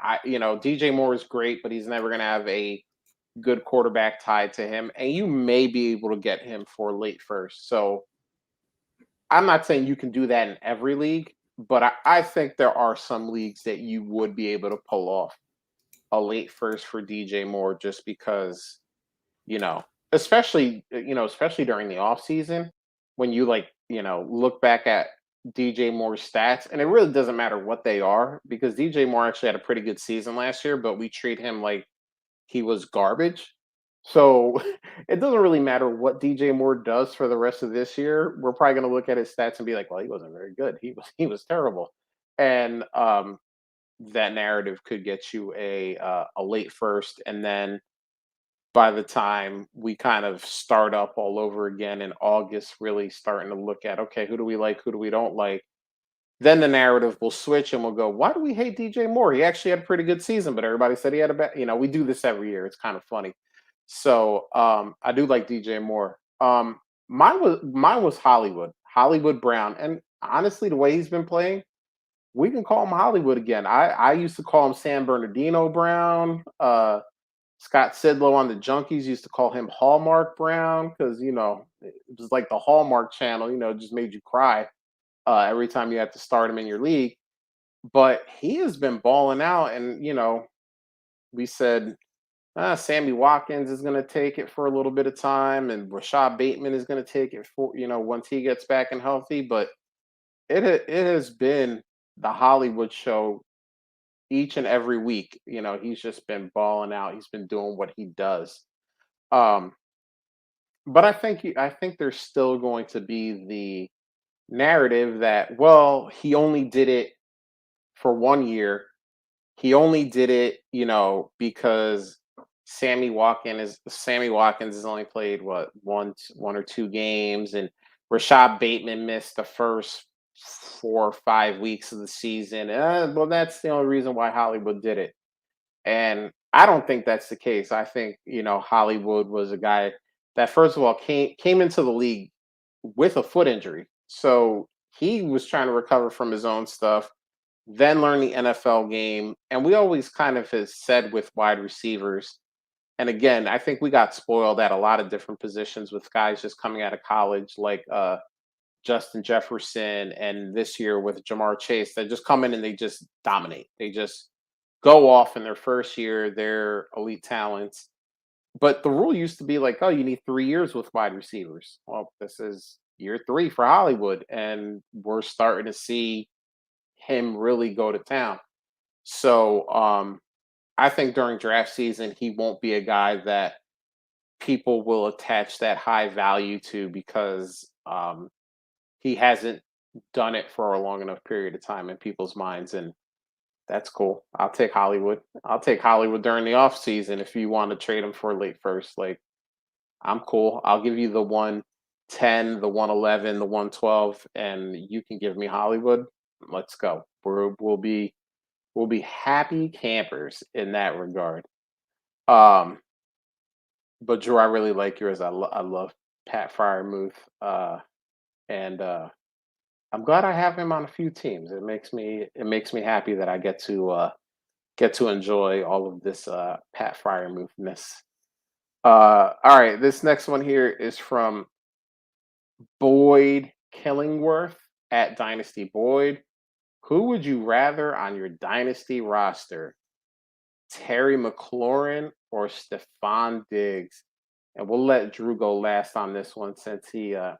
DJ Moore is great, but he's never going to have a good quarterback tied to him, and you may be able to get him for late first. So I'm not saying you can do that in every league, but I think there are some leagues that you would be able to pull off a late first for DJ Moore just because, you know, especially during the off season when you look back at DJ Moore's stats, and it really doesn't matter what they are because DJ Moore actually had a pretty good season last year, but we treat him like he was garbage. So it doesn't really matter what DJ Moore does for the rest of this year. We're probably going to look at his stats and be like, "Well, he wasn't very good. He was terrible." And that narrative could get you a late first, and then by the time we kind of start up all over again in August, really starting to look at, okay, who do we like, who do we don't like? Then the narrative will switch and we'll go, why do we hate DJ Moore? He actually had a pretty good season, but everybody said he had a bad, we do this every year. It's kind of funny. So I do like DJ Moore. Mine was Hollywood Brown. And honestly, the way he's been playing, we can call him Hollywood again. I used to call him San Bernardino Brown. Scott Sidlow on the Junkies used to call him Hallmark Brown because it was like the Hallmark Channel. It just made you cry every time you had to start him in your league. But he has been balling out, and we said Sammy Watkins is going to take it for a little bit of time, and Rashad Bateman is going to take it for once he gets back and healthy. But it has been the Hollywood show each and every week. He's just been balling out. He's been doing what he does. Um, but I think there's still going to be the narrative that, well, he only did it for 1 year. He only did it, because Sammy Watkins has only played what one or two games, and Rashad Bateman missed the first 4 or 5 weeks of the season. Well, that's the only reason why Hollywood did it. And I don't think that's the case. I think, Hollywood was a guy that first of all came into the league with a foot injury. So he was trying to recover from his own stuff, then learn the NFL game. And we always kind of has said with wide receivers, and again, I think we got spoiled at a lot of different positions with guys just coming out of college, like Justin Jefferson, and this year with Jamar Chase, that just come in and they just dominate. They just go off in their first year. They're elite talents. But the rule used to be like, oh, you need 3 years with wide receivers. Well, this is year 3 for Hollywood, and we're starting to see him really go to town. So I think during draft season, he won't be a guy that people will attach that high value to because he hasn't done it for a long enough period of time in people's minds. And that's cool. I'll take Hollywood. I'll take Hollywood during the off season if you want to trade him for a late first. Like, I'm cool. I'll give you the 110, the 111, the 112, and you can give me Hollywood. Let's go. We'll be happy campers in that regard. Um, but Drew, I really like yours. I love Pat Fryermuth, and I'm glad I have him on a few teams. It makes me happy that I get to enjoy all of this Pat Fryermuth-ness. All right, this next one here is from Boyd Killingworth at Dynasty Boyd. Who would you rather on your Dynasty roster, Terry McLaurin or Stephon Diggs? And we'll let Drew go last on this one since he has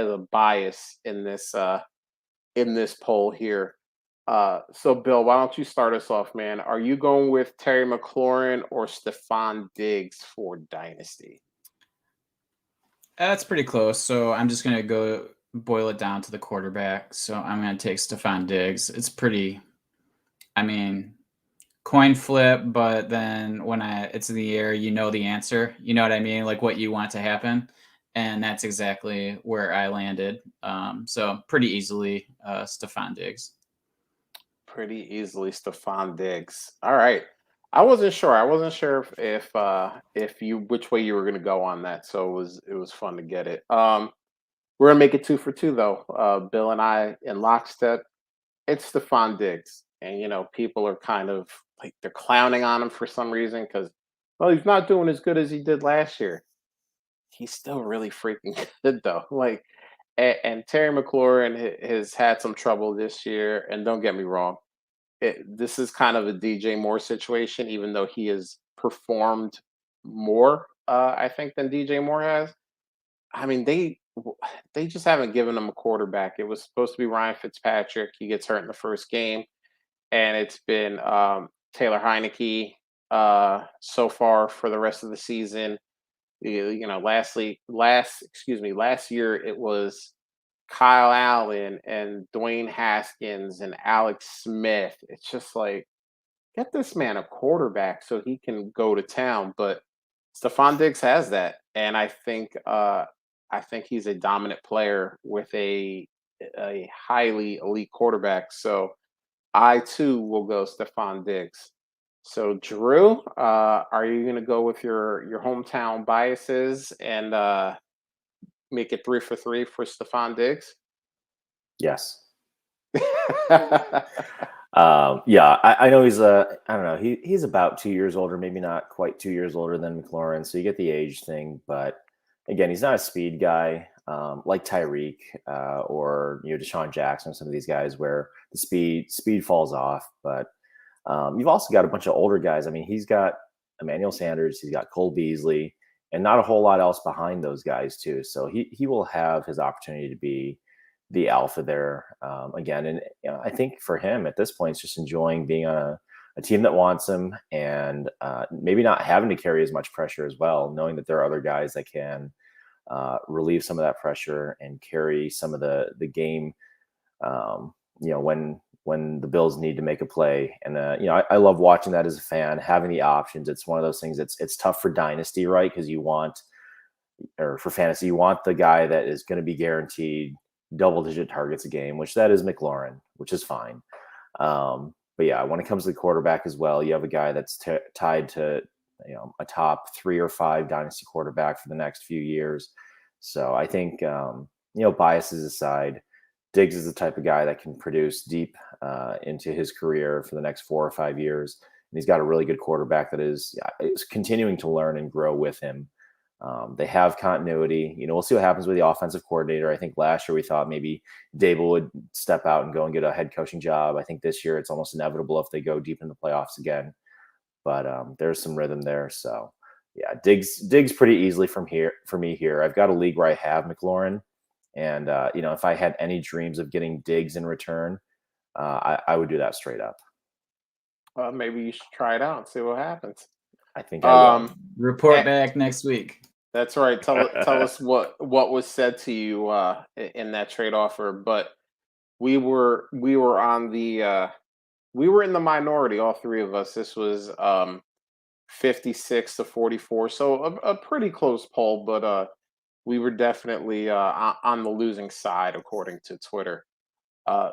a bias in this poll here. So Bill, why don't you start us off, man? Are you going with Terry McLaurin or Stephon Diggs for Dynasty? That's pretty close. So I'm just gonna go boil it down to the quarterback. So I'm gonna take Stephon Diggs. It's pretty. I mean, coin flip, but then when it's in the air, you know the answer. You know what I mean? Like what you want to happen, and that's exactly where I landed. So pretty easily, Stephon Diggs. Pretty easily, Stephon Diggs. All right. I wasn't sure. I wasn't sure if you which way you were gonna go on that. So it was fun to get it. We're gonna make it 2 for 2 though. Bill and I in lockstep. It's Stephon Diggs, and people are kind of like they're clowning on him for some reason because well he's not doing as good as he did last year. He's still really freaking good though. Like and Terry McLaurin has had some trouble this year. And don't get me wrong, this is kind of a DJ Moore situation, even though he has performed more, I think, than DJ Moore has. I mean, they just haven't given him a quarterback. It was supposed to be Ryan Fitzpatrick. He gets hurt in the first game, and it's been Taylor Heineke so far for the rest of the season. Last year it was Kyle Allen and Dwayne Haskins and Alex Smith. It's just like, get this man a quarterback so he can go to town. But Stephon Diggs has that, and I think he's a dominant player with a highly elite quarterback. So I too will go Stephon Diggs. So Drew, are you going to go with your hometown biases and make it 3 for 3 for Stephon Diggs? Yes. Yeah, I know he's I don't know, he's about 2 years older, maybe not quite 2 years older than McLaurin, so you get the age thing, but again, he's not a speed guy like Tyreek or Deshaun Jackson, some of these guys where the speed falls off. But you've also got a bunch of older guys. I mean, he's got Emmanuel Sanders, he's got Cole Beasley, and not a whole lot else behind those guys too. So he will have his opportunity to be the alpha there again. And I think for him at this point, it's just enjoying being on a team that wants him and maybe not having to carry as much pressure as well, knowing that there are other guys that can relieve some of that pressure and carry some of the game. When the Bills need to make a play, and I love watching that as a fan, having the options. It's one of those things. It's tough for dynasty, right? Because or for fantasy, you want the guy that is going to be guaranteed double-digit targets a game, which that is McLaurin, which is fine. But yeah, when it comes to the quarterback as well, you have a guy that's tied to a top 3 or 5 dynasty quarterback for the next few years. So I think biases aside, Diggs is the type of guy that can produce deep into his career for the next 4 or 5 years, and he's got a really good quarterback that is continuing to learn and grow with him. They have continuity. We'll see what happens with the offensive coordinator. I think last year we thought maybe Dable would step out and go and get a head coaching job. I think this year it's almost inevitable if they go deep in the playoffs again. But there's some rhythm there. So yeah, Diggs pretty easily for me here. I've got a league where I have McLaurin, and if I had any dreams of getting Diggs in return, I would do that straight up. Maybe you should try it out and see what happens. I think I will. Report back next week. That's right. Tell us what was said to you in that trade offer. But we were on the we were in the minority, all three of us. This was 56-44, so a pretty close poll, but we were definitely on the losing side according to Twitter.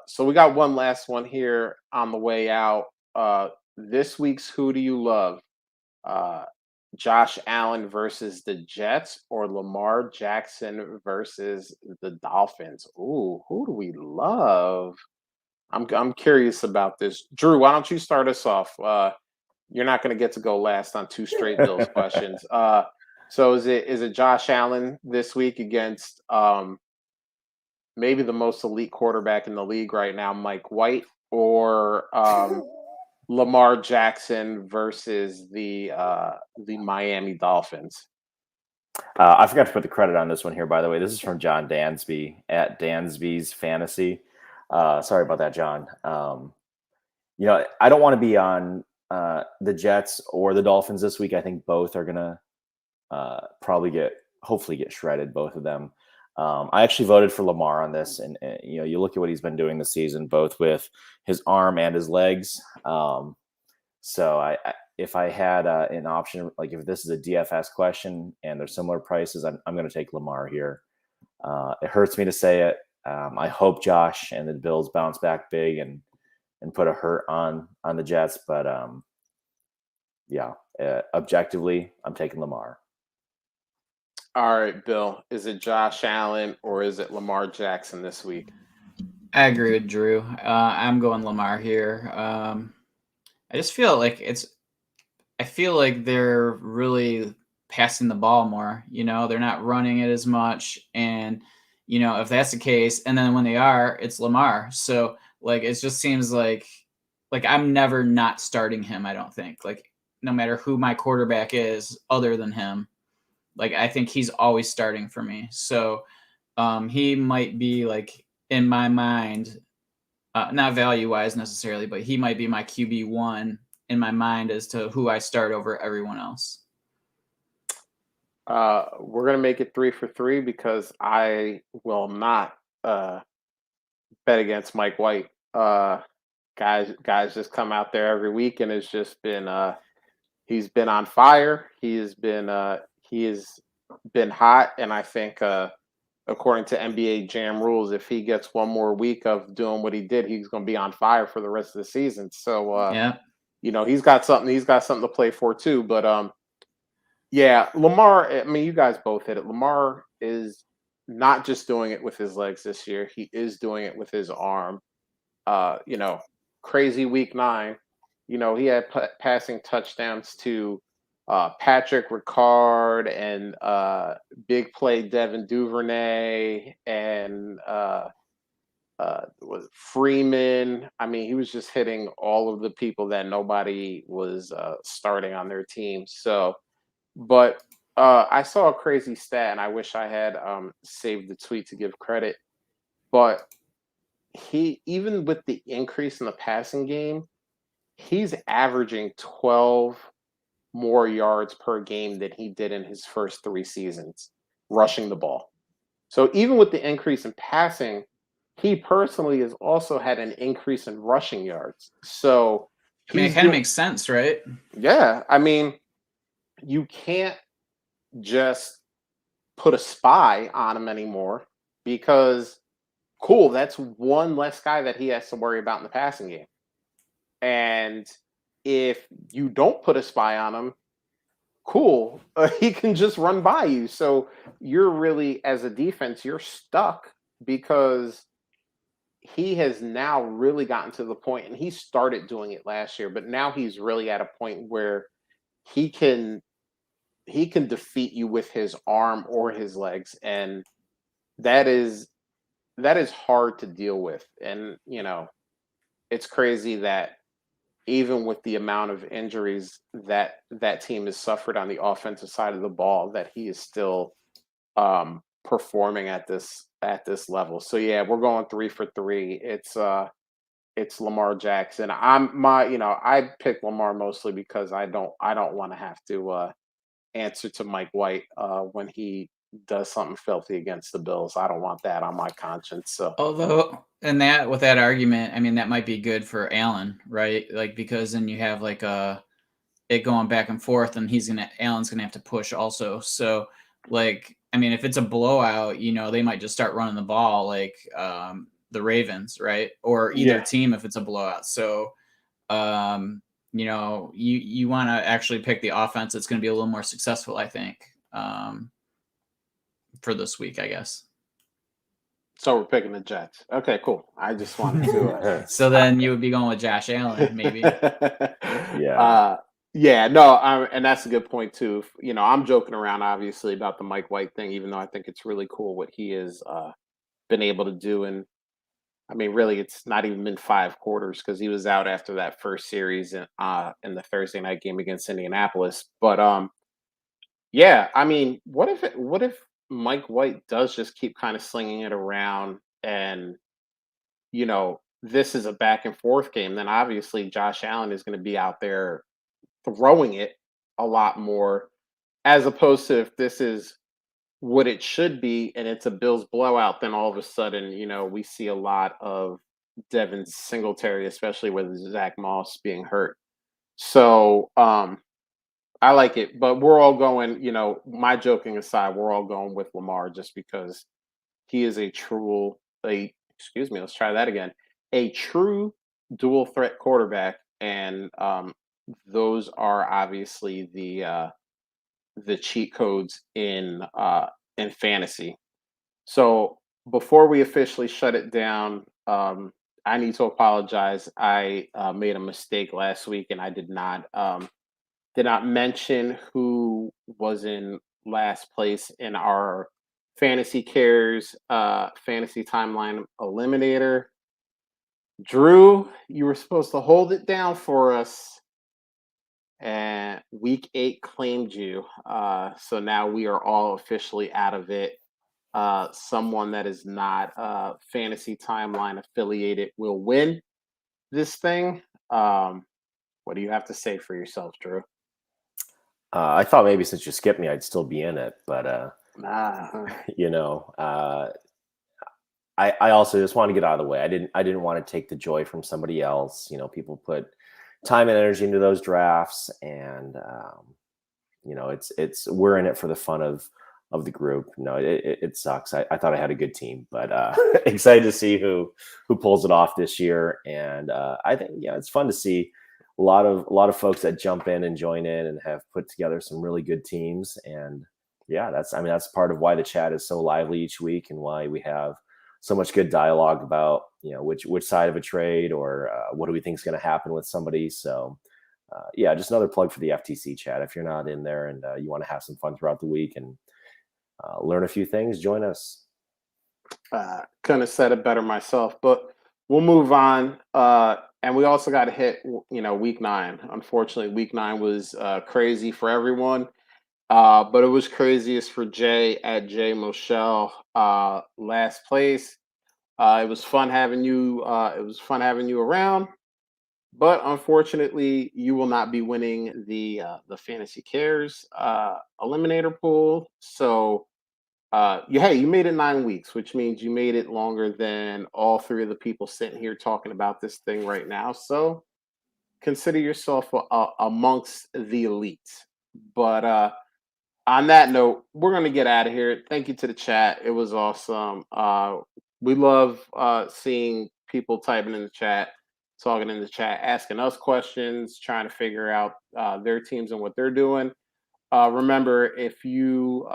So we got one last one here on the way out. This week's Who Do You Love? Josh Allen versus the Jets or Lamar Jackson versus the Dolphins? Ooh, who do we love? I'm curious about this. Drew, why don't you start us off? You're not going to get to go last on 2 straight Bills questions. So is it Josh Allen this week against maybe the most elite quarterback in the league right now, Mike White, or Lamar Jackson versus the Miami Dolphins? I forgot to put the credit on this one here, by the way. This is from John Dansby at Dansby's Fantasy. Sorry about that, John. I don't want to be on the Jets or the Dolphins this week. I think both are gonna hopefully get shredded, both of them. I actually voted for Lamar on this, and you look at what he's been doing this season, both with his arm and his legs. So if I had an option, like if this is a DFS question and there's similar prices, I'm going to take Lamar here. It hurts me to say it. I hope Josh and the Bills bounce back big and put a hurt on the Jets, but objectively, I'm taking Lamar. All right, Bill. Is it Josh Allen or is it Lamar Jackson this week? I agree with Drew. I'm going Lamar here. I just feel like they're really passing the ball more. They're not running it as much, and if that's the case, and then when they are, it's Lamar. So it just seems like I'm never not starting him. I don't think no matter who my quarterback is, other than him, I think he's always starting for me. So he might be in my mind, not value wise necessarily, but he might be my QB1 in my mind as to who I start over everyone else. We're going to make it 3 for 3 because I will not bet against Mike White. Guys just come out there every week and it's just been he's been on fire. He has been hot, and I think according to NBA Jam rules, if he gets one more week of doing what he did, he's going to be on fire for the rest of the season. So yeah. He's got something to play for too. But yeah, Lamar, I mean, you guys both hit it. Lamar is not just doing it with his legs this year. He is doing it with his arm. Crazy week 9. He had passing touchdowns to Patrick Ricard and big play Devin Duvernay and was Freeman. I mean, he was just hitting all of the people that nobody was starting on their team. So, but I saw a crazy stat, and I wish I had saved the tweet to give credit. But he, even with the increase in the passing game, he's averaging 12 more yards per game than he did in his first 3 seasons rushing the ball. So even with the increase in passing, he personally has also had an increase in rushing yards. So I mean, it kind of makes sense, right? Yeah. I mean, you can't just put a spy on him anymore because cool, that's one less guy that he has to worry about in the passing game. And if you don't put a spy on him, cool, he can just run by you. So you're really, as a defense, you're stuck because he has now really gotten to the point, and he started doing it last year, but now he's really at a point where he can defeat you with his arm or his legs, and that is hard to deal with. And it's crazy that even with the amount of injuries that team has suffered on the offensive side of the ball, that he is still performing at this level. So yeah, we're going 3 for 3. It's Lamar Jackson. I picked Lamar mostly because I don't want to have to answer to Mike White when he does something filthy against the Bills. I don't want that on my conscience. So although, and that with that argument, I mean, that might be good for Allen, right? Because then you have it going back and forth, and Allen's gonna have to push also. So I mean, if it's a blowout, they might just start running the ball the Ravens, right? Or either team if it's a blowout. So you want to actually pick the offense that's going to be a little more successful, I think, for this week, I guess. So we're picking the Jets. Okay, cool. I just wanted to. So then you would be going with Josh Allen, maybe. Yeah. And that's a good point too. I'm joking around obviously about the Mike White thing, even though I think it's really cool what he has been able to do. And I mean, really, it's not even been 5 quarters because he was out after that first series in the Thursday night game against Indianapolis. But yeah, I mean, what if Mike White does just keep kind of slinging it around and this is a back and forth game, then obviously Josh Allen is going to be out there throwing it a lot more, as opposed to if this is what it should be and it's a Bills blowout, then all of a sudden, we see a lot of Devin Singletary, especially with Zach Moss being hurt. So I like it, but we're all going, my joking aside, we're all going with Lamar just because he is excuse me, let's try that again. A true dual threat quarterback. And those are obviously the cheat codes in fantasy. So before we officially shut it down, I need to apologize. I made a mistake last week, and I did not mention who was in last place in our Fantasy Cares fantasy timeline eliminator. Drew, you were supposed to hold it down for us, and week 8 claimed you. So now we are all officially out of it. Someone that is not fantasy timeline affiliated will win this thing. What do you have to say for yourself, Drew? I thought maybe since you skipped me, I'd still be in it, but I also just want to get out of the way. I didn't want to take the joy from somebody else. People put time and energy into those drafts, and we're in it for the fun of the group. No, it sucks. I thought I had a good team, but excited to see who pulls it off this year. And I think it's fun to see a lot of folks that jump in and join in and have put together some really good teams. And that's part of why the chat is so lively each week, and why we have so much good dialogue about which side of a trade, or what do we think is going to happen with somebody. So just another plug for the FTC chat. If you're not in there and you want to have some fun throughout the week and learn a few things, join us. Couldn't have said it better myself, but we'll move on. And we also got to hit week 9. Unfortunately, week 9 was crazy for everyone. But it was craziest for Jay at Jay Moshel, last place. It was fun having you. It was fun having you around. But unfortunately, you will not be winning the Fantasy Cares eliminator pool. So, you made it 9 weeks, which means you made it longer than all 3 of the people sitting here talking about this thing right now. So, consider yourself amongst the elite. But on that note, we're going to get out of here. Thank you to the chat. It was awesome. We love seeing people typing in the chat, talking in the chat, asking us questions, trying to figure out their teams and what they're doing. Remember, if you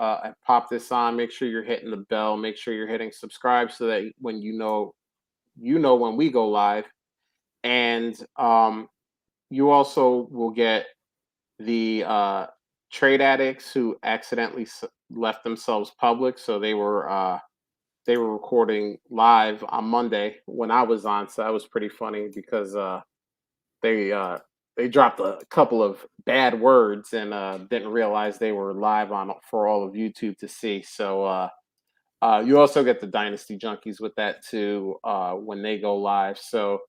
pop this on, make sure you're hitting the bell. Make sure you're hitting subscribe so that when you know when we go live. And you also will get the trade addicts who accidentally left themselves public. So they were recording live on Monday when I was on. So that was pretty funny because they dropped a couple of bad words and didn't realize they were live on for all of YouTube to see. So you also get the Dynasty Junkies with that too when they go live. So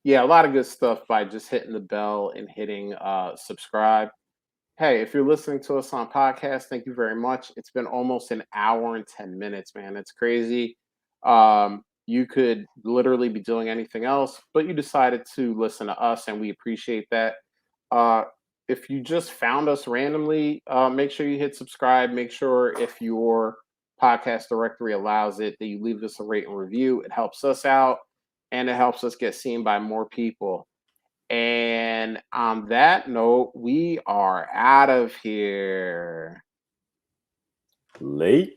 yeah, a lot of good stuff by just hitting the bell and hitting subscribe. Hey, if you're listening to us on podcast, thank you very much. It's been almost an hour and 10 minutes, man. It's crazy. You could literally be doing anything else, but you decided to listen to us, and we appreciate that. If you just found us randomly, make sure you hit subscribe. Make sure if your podcast directory allows it, that you leave us a rate and review. It helps us out, and it helps us get seen by more people. And on that note, we are out of here. Late.